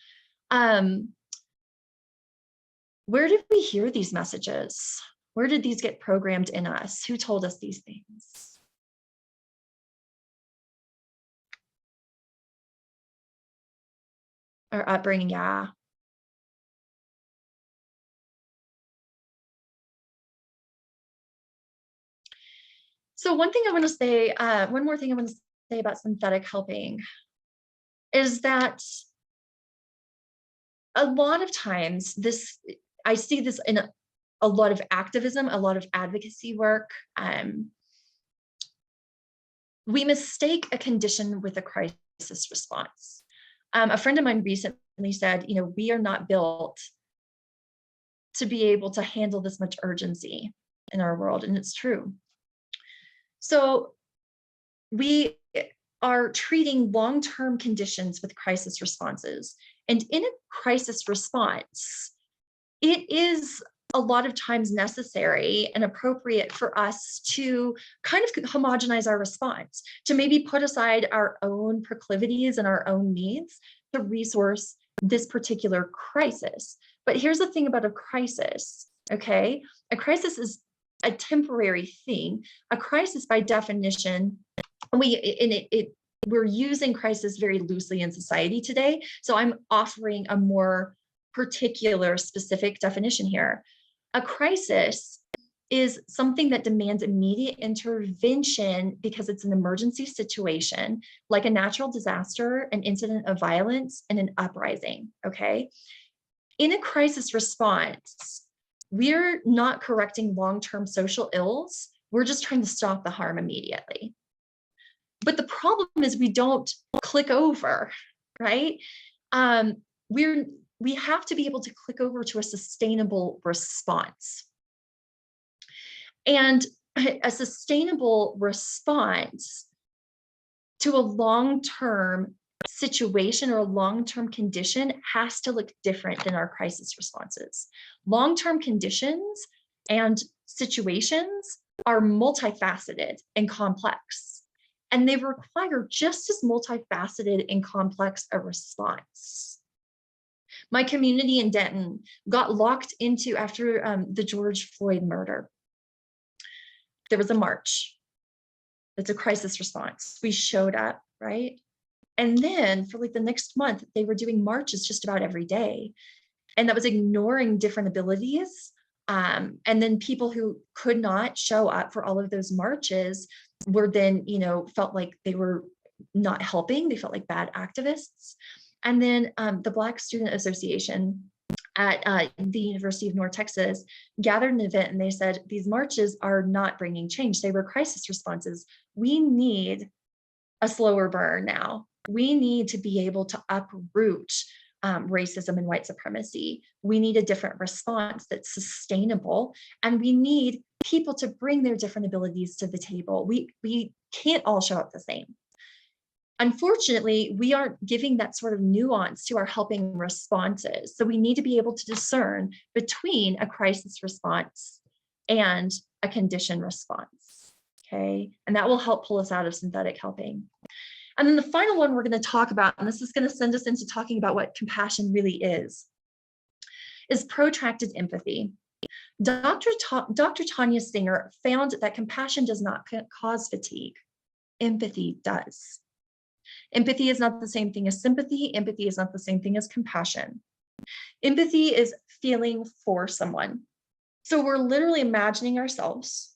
Where did we hear these messages? Where did these get programmed in us? Who told us these things? Our upbringing, yeah. So one thing I want to say, one more thing I want to say about synthetic helping is that a lot of times I see this in a lot of activism, a lot of advocacy work. We mistake a condition with a crisis response. A friend of mine recently said, we are not built to be able to handle this much urgency in our world, and it's true. So we are treating long-term conditions with crisis responses. And in a crisis response, it is a lot of times necessary and appropriate for us to kind of homogenize our response, to maybe put aside our own proclivities and our own needs to resource this particular crisis. But here's the thing about a crisis, okay? A crisis is a temporary thing. A crisis, by definition, we're using crisis very loosely in society today. So I'm offering a more particular, specific definition here. A crisis is something that demands immediate intervention because it's an emergency situation, like a natural disaster, an incident of violence, and an uprising, okay? In a crisis response, we're not correcting long-term social ills. We're just trying to stop the harm immediately. But the problem is we don't click over, right? We have to be able to click over to a sustainable response. And a sustainable response to a long-term situation or a long-term condition has to look different than our crisis responses. Long-term conditions and situations are multifaceted and complex, and they require just as multifaceted and complex a response. My community in Denton got locked into after the George Floyd murder. There was a march. It's a crisis response. We showed up, right? And then for like the next month, they were doing marches just about every day. And that was ignoring different abilities. And then people who could not show up for all of those marches were then, felt like they were not helping. They felt like bad activists. And then the Black Student Association at the University of North Texas gathered an event, and they said, these marches are not bringing change. They were crisis responses. We need a slower burn now. We need to be able to uproot racism and white supremacy. We need a different response that's sustainable, and we need people to bring their different abilities to the table. We can't all show up the same. Unfortunately, we aren't giving that sort of nuance to our helping responses. So we need to be able to discern between a crisis response and a condition response, okay? And that will help pull us out of synthetic helping. And then the final one we're going to talk about, and this is going to send us into talking about what compassion really is protracted empathy. Dr. Tanya Singer found that compassion does not cause fatigue. Empathy does. Empathy is not the same thing as sympathy. Empathy is not the same thing as compassion. Empathy is feeling for someone. So we're literally imagining ourselves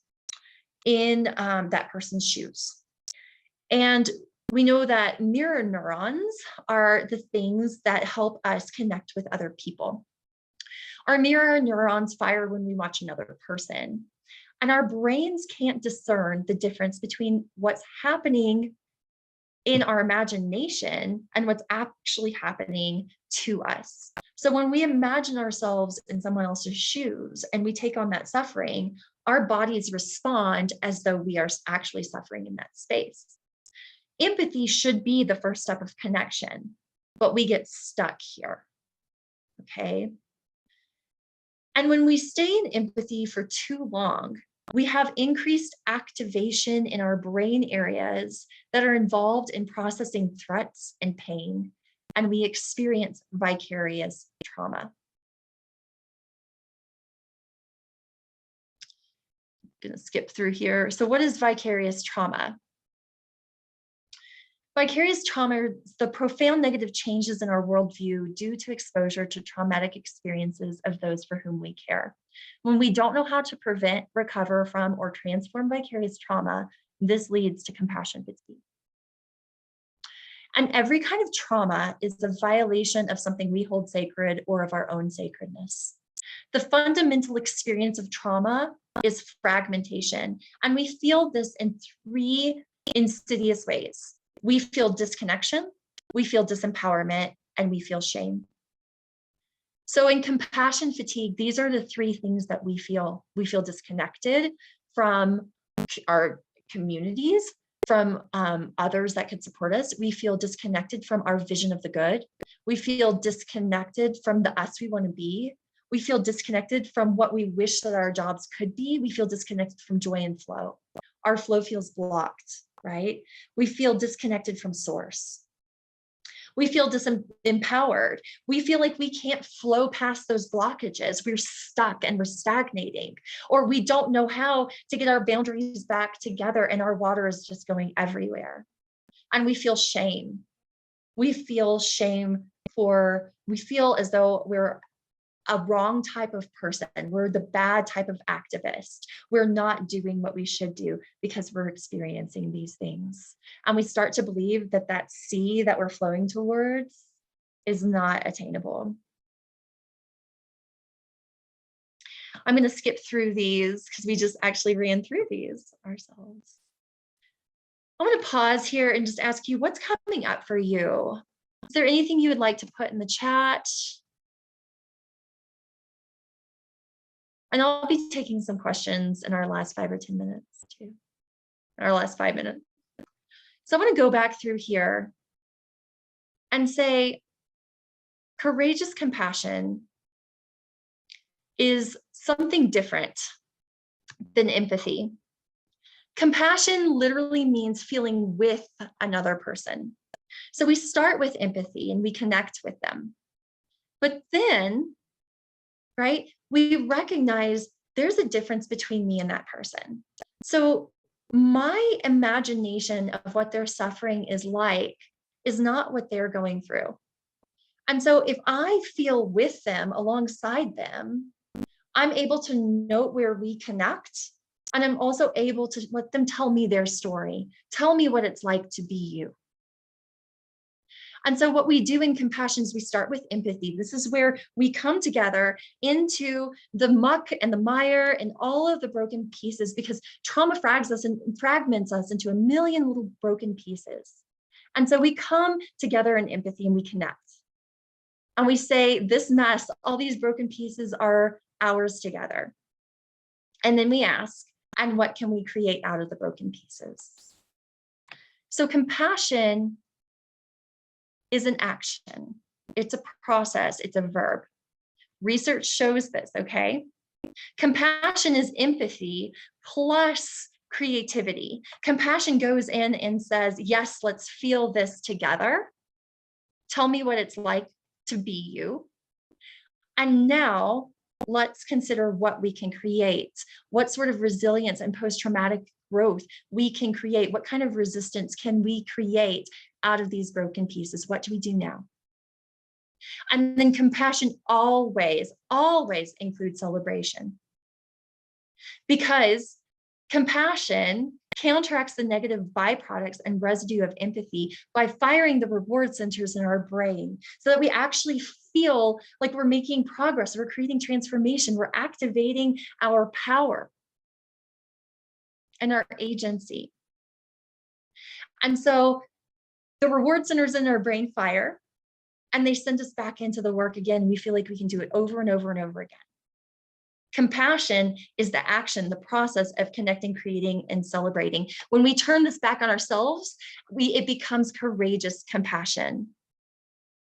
in that person's shoes. And we know that mirror neurons are the things that help us connect with other people. Our mirror neurons fire when we watch another person. And our brains can't discern the difference between what's happening in our imagination and what's actually happening to us. So when we imagine ourselves in someone else's shoes and we take on that suffering, our bodies respond as though we are actually suffering in that space. Empathy should be the first step of connection, but we get stuck here, okay? And when we stay in empathy for too long, we have increased activation in our brain areas that are involved in processing threats and pain, and we experience vicarious trauma. I'm going to skip through here. So what is vicarious trauma? Vicarious trauma is the profound negative changes in our worldview due to exposure to traumatic experiences of those for whom we care. When we don't know how to prevent, recover from, or transform vicarious trauma, this leads to compassion fatigue. And every kind of trauma is a violation of something we hold sacred or of our own sacredness. The fundamental experience of trauma is fragmentation, and we feel this in three insidious ways. We feel disconnection, we feel disempowerment, and we feel shame. So in compassion fatigue, these are the three things that we feel. We feel disconnected from our communities, from others that could support us. We feel disconnected from our vision of the good. We feel disconnected from the us we want to be. We feel disconnected from what we wish that our jobs could be. We feel disconnected from joy and flow. Our flow feels blocked, right? We feel disconnected from source. We feel disempowered. We feel like we can't flow past those blockages. We're stuck and we're stagnating, or we don't know how to get our boundaries back together and our water is just going everywhere. And we feel shame. We feel shame we feel as though we're a wrong type of person. We're the bad type of activist. We're not doing what we should do because we're experiencing these things. And we start to believe that that C that we're flowing towards is not attainable. I'm going to skip through these because we just actually ran through these ourselves. I want to pause here and just ask you, what's coming up for you? Is there anything you would like to put in the chat? And I'll be taking some questions in our last 5 or 10 minutes too, our last 5 minutes. So I want to go back through here and say, courageous compassion is something different than empathy. Compassion literally means feeling with another person. So we start with empathy and we connect with them. But then, right, we recognize there's a difference between me and that person. So my imagination of what their suffering is like is not what they're going through. And so if I feel with them, alongside them, I'm able to note where we connect. And I'm also able to let them tell me their story, tell me what it's like to be you. And so what we do in compassion is we start with empathy. This is where we come together into the muck and the mire and all of the broken pieces, because trauma fragments us into a million little broken pieces. And so we come together in empathy and we connect. And we say, this mess, all these broken pieces are ours together. And then we ask, and what can we create out of the broken pieces? So compassion is an action. It's a process. It's a verb. Research shows this, okay? Compassion is empathy plus creativity. Compassion goes in and says, yes, let's feel this together. Tell me what it's like to be you. And now let's consider what we can create, what sort of resilience and post-traumatic growth we can create, what kind of resistance can we create out of these broken pieces? What do we do now? And then compassion always includes celebration, because compassion counteracts the negative byproducts and residue of empathy by firing the reward centers in our brain so that we actually feel like we're making progress, we're creating transformation, we're activating our power and our agency. And so the reward centers in our brain fire, and they send us back into the work again. We feel like we can do it over and over and over again. Compassion is the action, the process of connecting, creating, and celebrating. When we turn this back on ourselves, it becomes courageous compassion.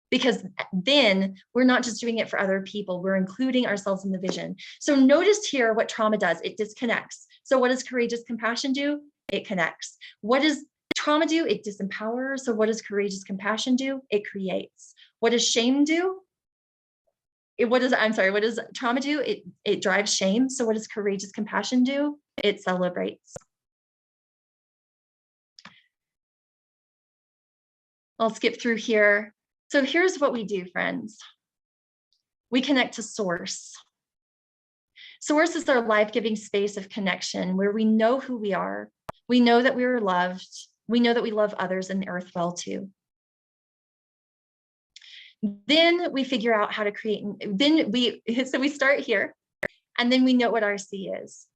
Because then we're not just doing it for other people, we're including ourselves in the vision. So notice here what trauma does, it disconnects. So what does courageous compassion do? It connects. What does trauma do? It disempowers. So what does courageous compassion do? It creates. What does shame do? What does trauma do? It drives shame. So what does courageous compassion do? It celebrates. I'll skip through here. So here's what we do, friends. We connect to source. Source is our life-giving space of connection where we know who we are. We know that we are loved. We know that we love others and the earth well too. Then we figure out how to create, so we start here, and then we know what our C is.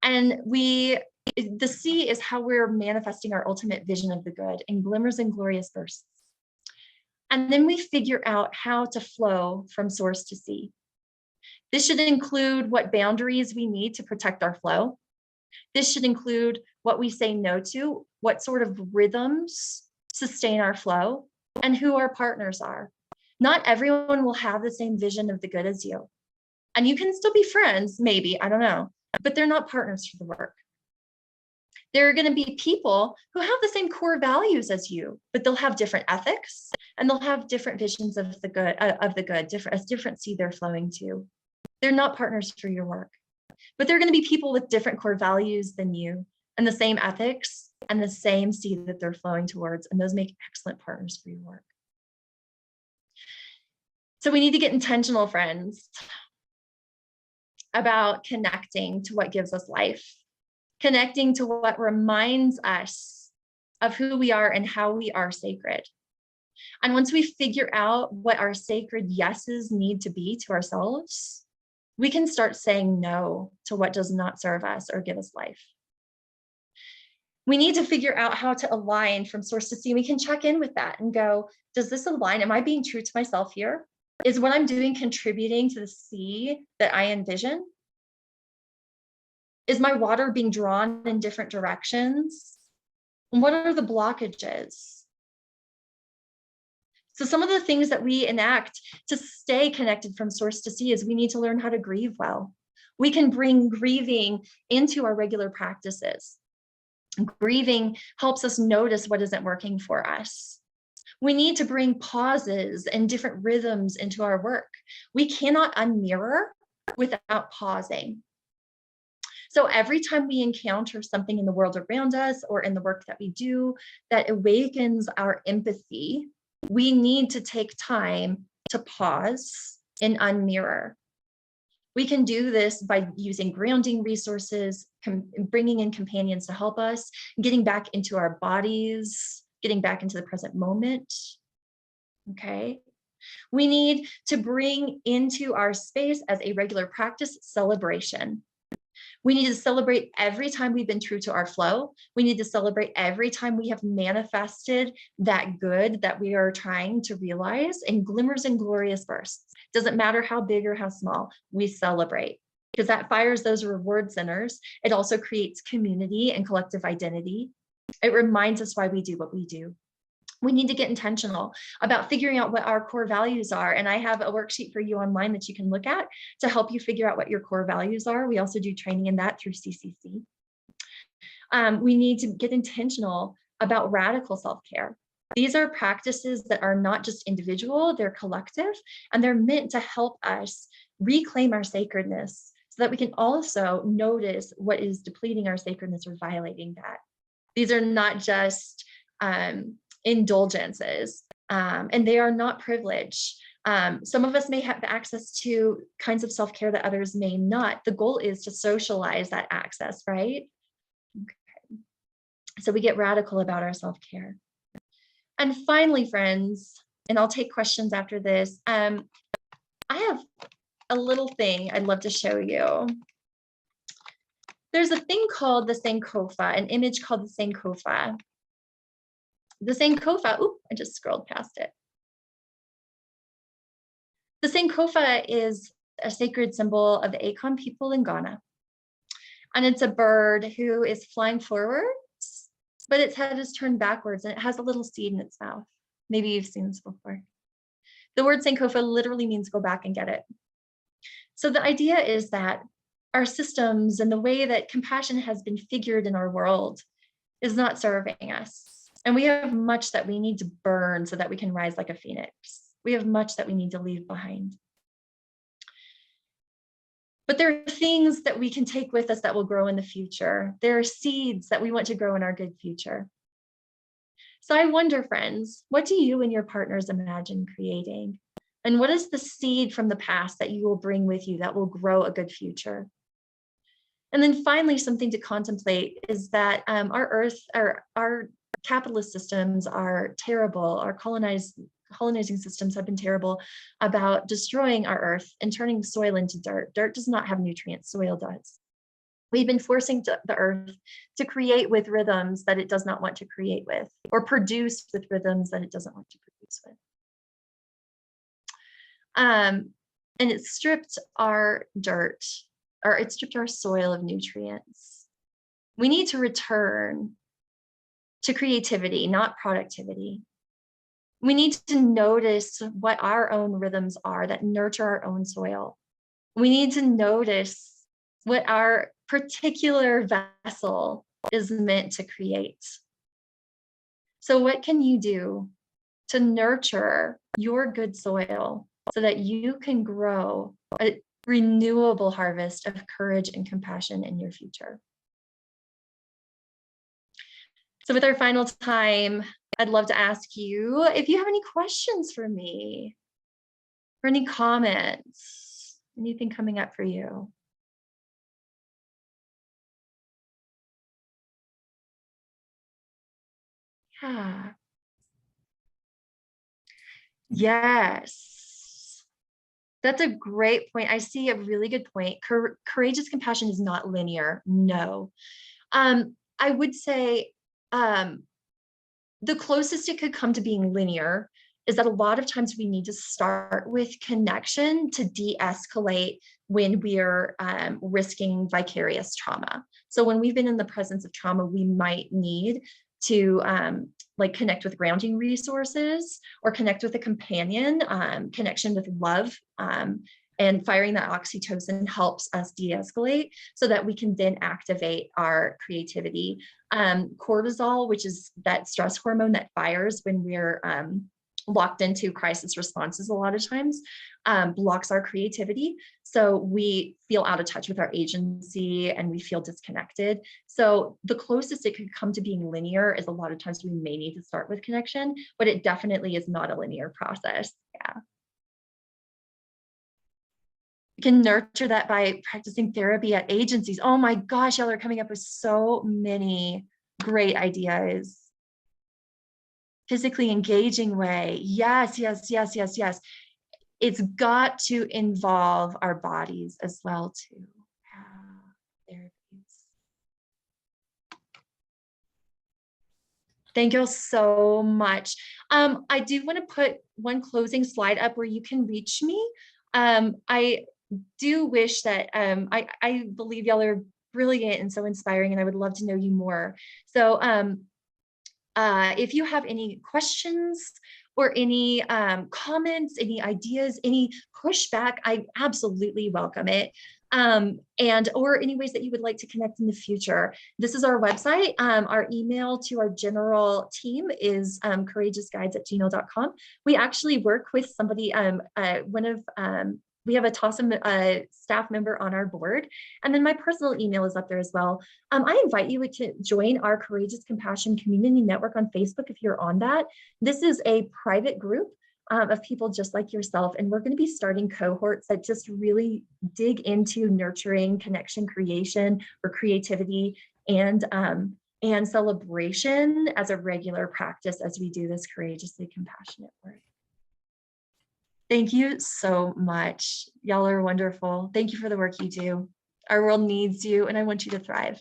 And the C is how we're manifesting our ultimate vision of the good in glimmers and glorious bursts. And then we figure out how to flow from source to C. This should include what boundaries we need to protect our flow. This should include what we say no to, what sort of rhythms sustain our flow, and who our partners are. Not everyone will have the same vision of the good as you. And you can still be friends, maybe, I don't know, but they're not partners for the work. There are going to be people who have the same core values as you, but they'll have different ethics and they'll have different visions of the good, different sea they're flowing to. They're not partners for your work, but they're going to be people with different core values than you and the same ethics and the same sea that they're flowing towards. And those make excellent partners for your work. So we need to get intentional, friends, about connecting to what gives us life, connecting to what reminds us of who we are and how we are sacred. And once we figure out what our sacred yeses need to be to ourselves, we can start saying no to what does not serve us or give us life. We need to figure out how to align from source to see. We can check in with that and go, does this align? Am I being true to myself here? Is what I'm doing contributing to the sea that I envision? Is my water being drawn in different directions? And what are the blockages? So some of the things that we enact to stay connected from source to sea is we need to learn how to grieve well. We can bring grieving into our regular practices. Grieving helps us notice what isn't working for us. We need to bring pauses and different rhythms into our work. We cannot unmirror without pausing. So every time we encounter something in the world around us or in the work that we do that awakens our empathy, we need to take time to pause and unmirror. We can do this by using grounding resources, bringing in companions to help us, getting back into our bodies, getting back into the present moment. Okay. We need to bring into our space as a regular practice celebration. We need to celebrate every time we've been true to our flow. We need to celebrate every time we have manifested that good that we are trying to realize in glimmers and glorious bursts. Doesn't matter how big or how small, we celebrate because that fires those reward centers. It also creates community and collective identity. It reminds us why we do what we do. We need to get intentional about figuring out what our core values are. And I have a worksheet for you online that you can look at to help you figure out what your core values are. We also do training in that through CCC. We need to get intentional about radical self-care. These are practices that are not just individual, they're collective, and they're meant to help us reclaim our sacredness so that we can also notice what is depleting our sacredness or violating that. These are not just indulgences, and they are not privilege. Some of us may have access to kinds of self-care that others may not. The goal is to socialize that access, right? Okay. So we get radical about our self-care. And finally, friends, and I'll take questions after this, I have a little thing I'd love to show you. There's a thing called the Sankofa, an image called the Sankofa. The Sankofa, I just scrolled past it. The Sankofa is a sacred symbol of the Akan people in Ghana. And it's a bird who is flying forwards, but its head is turned backwards and it has a little seed in its mouth. Maybe you've seen this before. The word Sankofa literally means go back and get it. So the idea is that our systems and the way that compassion has been figured in our world is not serving us. And we have much that we need to burn so that we can rise like a phoenix. We have much that we need to leave behind. But there are things that we can take with us that will grow in the future. There are seeds that we want to grow in our good future. So I wonder, friends, what do you and your partners imagine creating? And what is the seed from the past that you will bring with you that will grow a good future? And then finally, something to contemplate is that our capitalist systems are terrible. Our colonizing systems have been terrible about destroying our earth and turning soil into dirt. Dirt does not have nutrients, soil does. We've been forcing the earth to create with rhythms that it does not want to create with, or produce with rhythms that it doesn't want to produce with. And it stripped our dirt, or it stripped our soil of nutrients. We need to return to creativity, not productivity. We need to notice what our own rhythms are that nurture our own soil. We need to notice what our particular vessel is meant to create. So what can you do to nurture your good soil so that you can grow a renewable harvest of courage and compassion in your future? So with our final time, I'd love to ask you if you have any questions for me. Or any comments? Anything coming up for you? Yeah. Yes. That's a great point. I see a really good point. Courageous compassion is not linear. No. I would say um, the closest it could come to being linear is that a lot of times we need to start with connection to de-escalate when we're risking vicarious trauma. So when we've been in the presence of trauma, we might need to like connect with grounding resources or connect with a companion. Connection with love and firing that oxytocin helps us de-escalate so that we can then activate our creativity. Cortisol, which is that stress hormone that fires when we're locked into crisis responses a lot of times, blocks our creativity. So we feel out of touch with our agency and we feel disconnected. So the closest it could come to being linear is a lot of times we may need to start with connection, but it definitely is not a linear process. Yeah. You can nurture that by practicing therapy at agencies. Oh my gosh, y'all are coming up with so many great ideas. Physically engaging way. Yes, yes, yes, yes, yes. It's got to involve our bodies as well too. Yeah, therapies. Thank you so much. I do want to put one closing slide up where you can reach me. I do wish that I believe y'all are brilliant and so inspiring, and I would love to know you more. So if you have any questions or any comments, any ideas, any pushback, I absolutely welcome it. And or any ways that you would like to connect in the future. This is our website. Our email to our general team is courageousguides@gmail.com. We actually work with somebody, we have a TOSM staff member on our board. And then my personal email is up there as well. I invite you to join our Courageous Compassion Community Network on Facebook if you're on that. This is a private group of people just like yourself. And we're going to be starting cohorts that just really dig into nurturing connection creation or creativity and celebration as a regular practice as we do this courageously compassionate work. Thank you so much. Y'all are wonderful. Thank you for the work you do. Our world needs you, and I want you to thrive.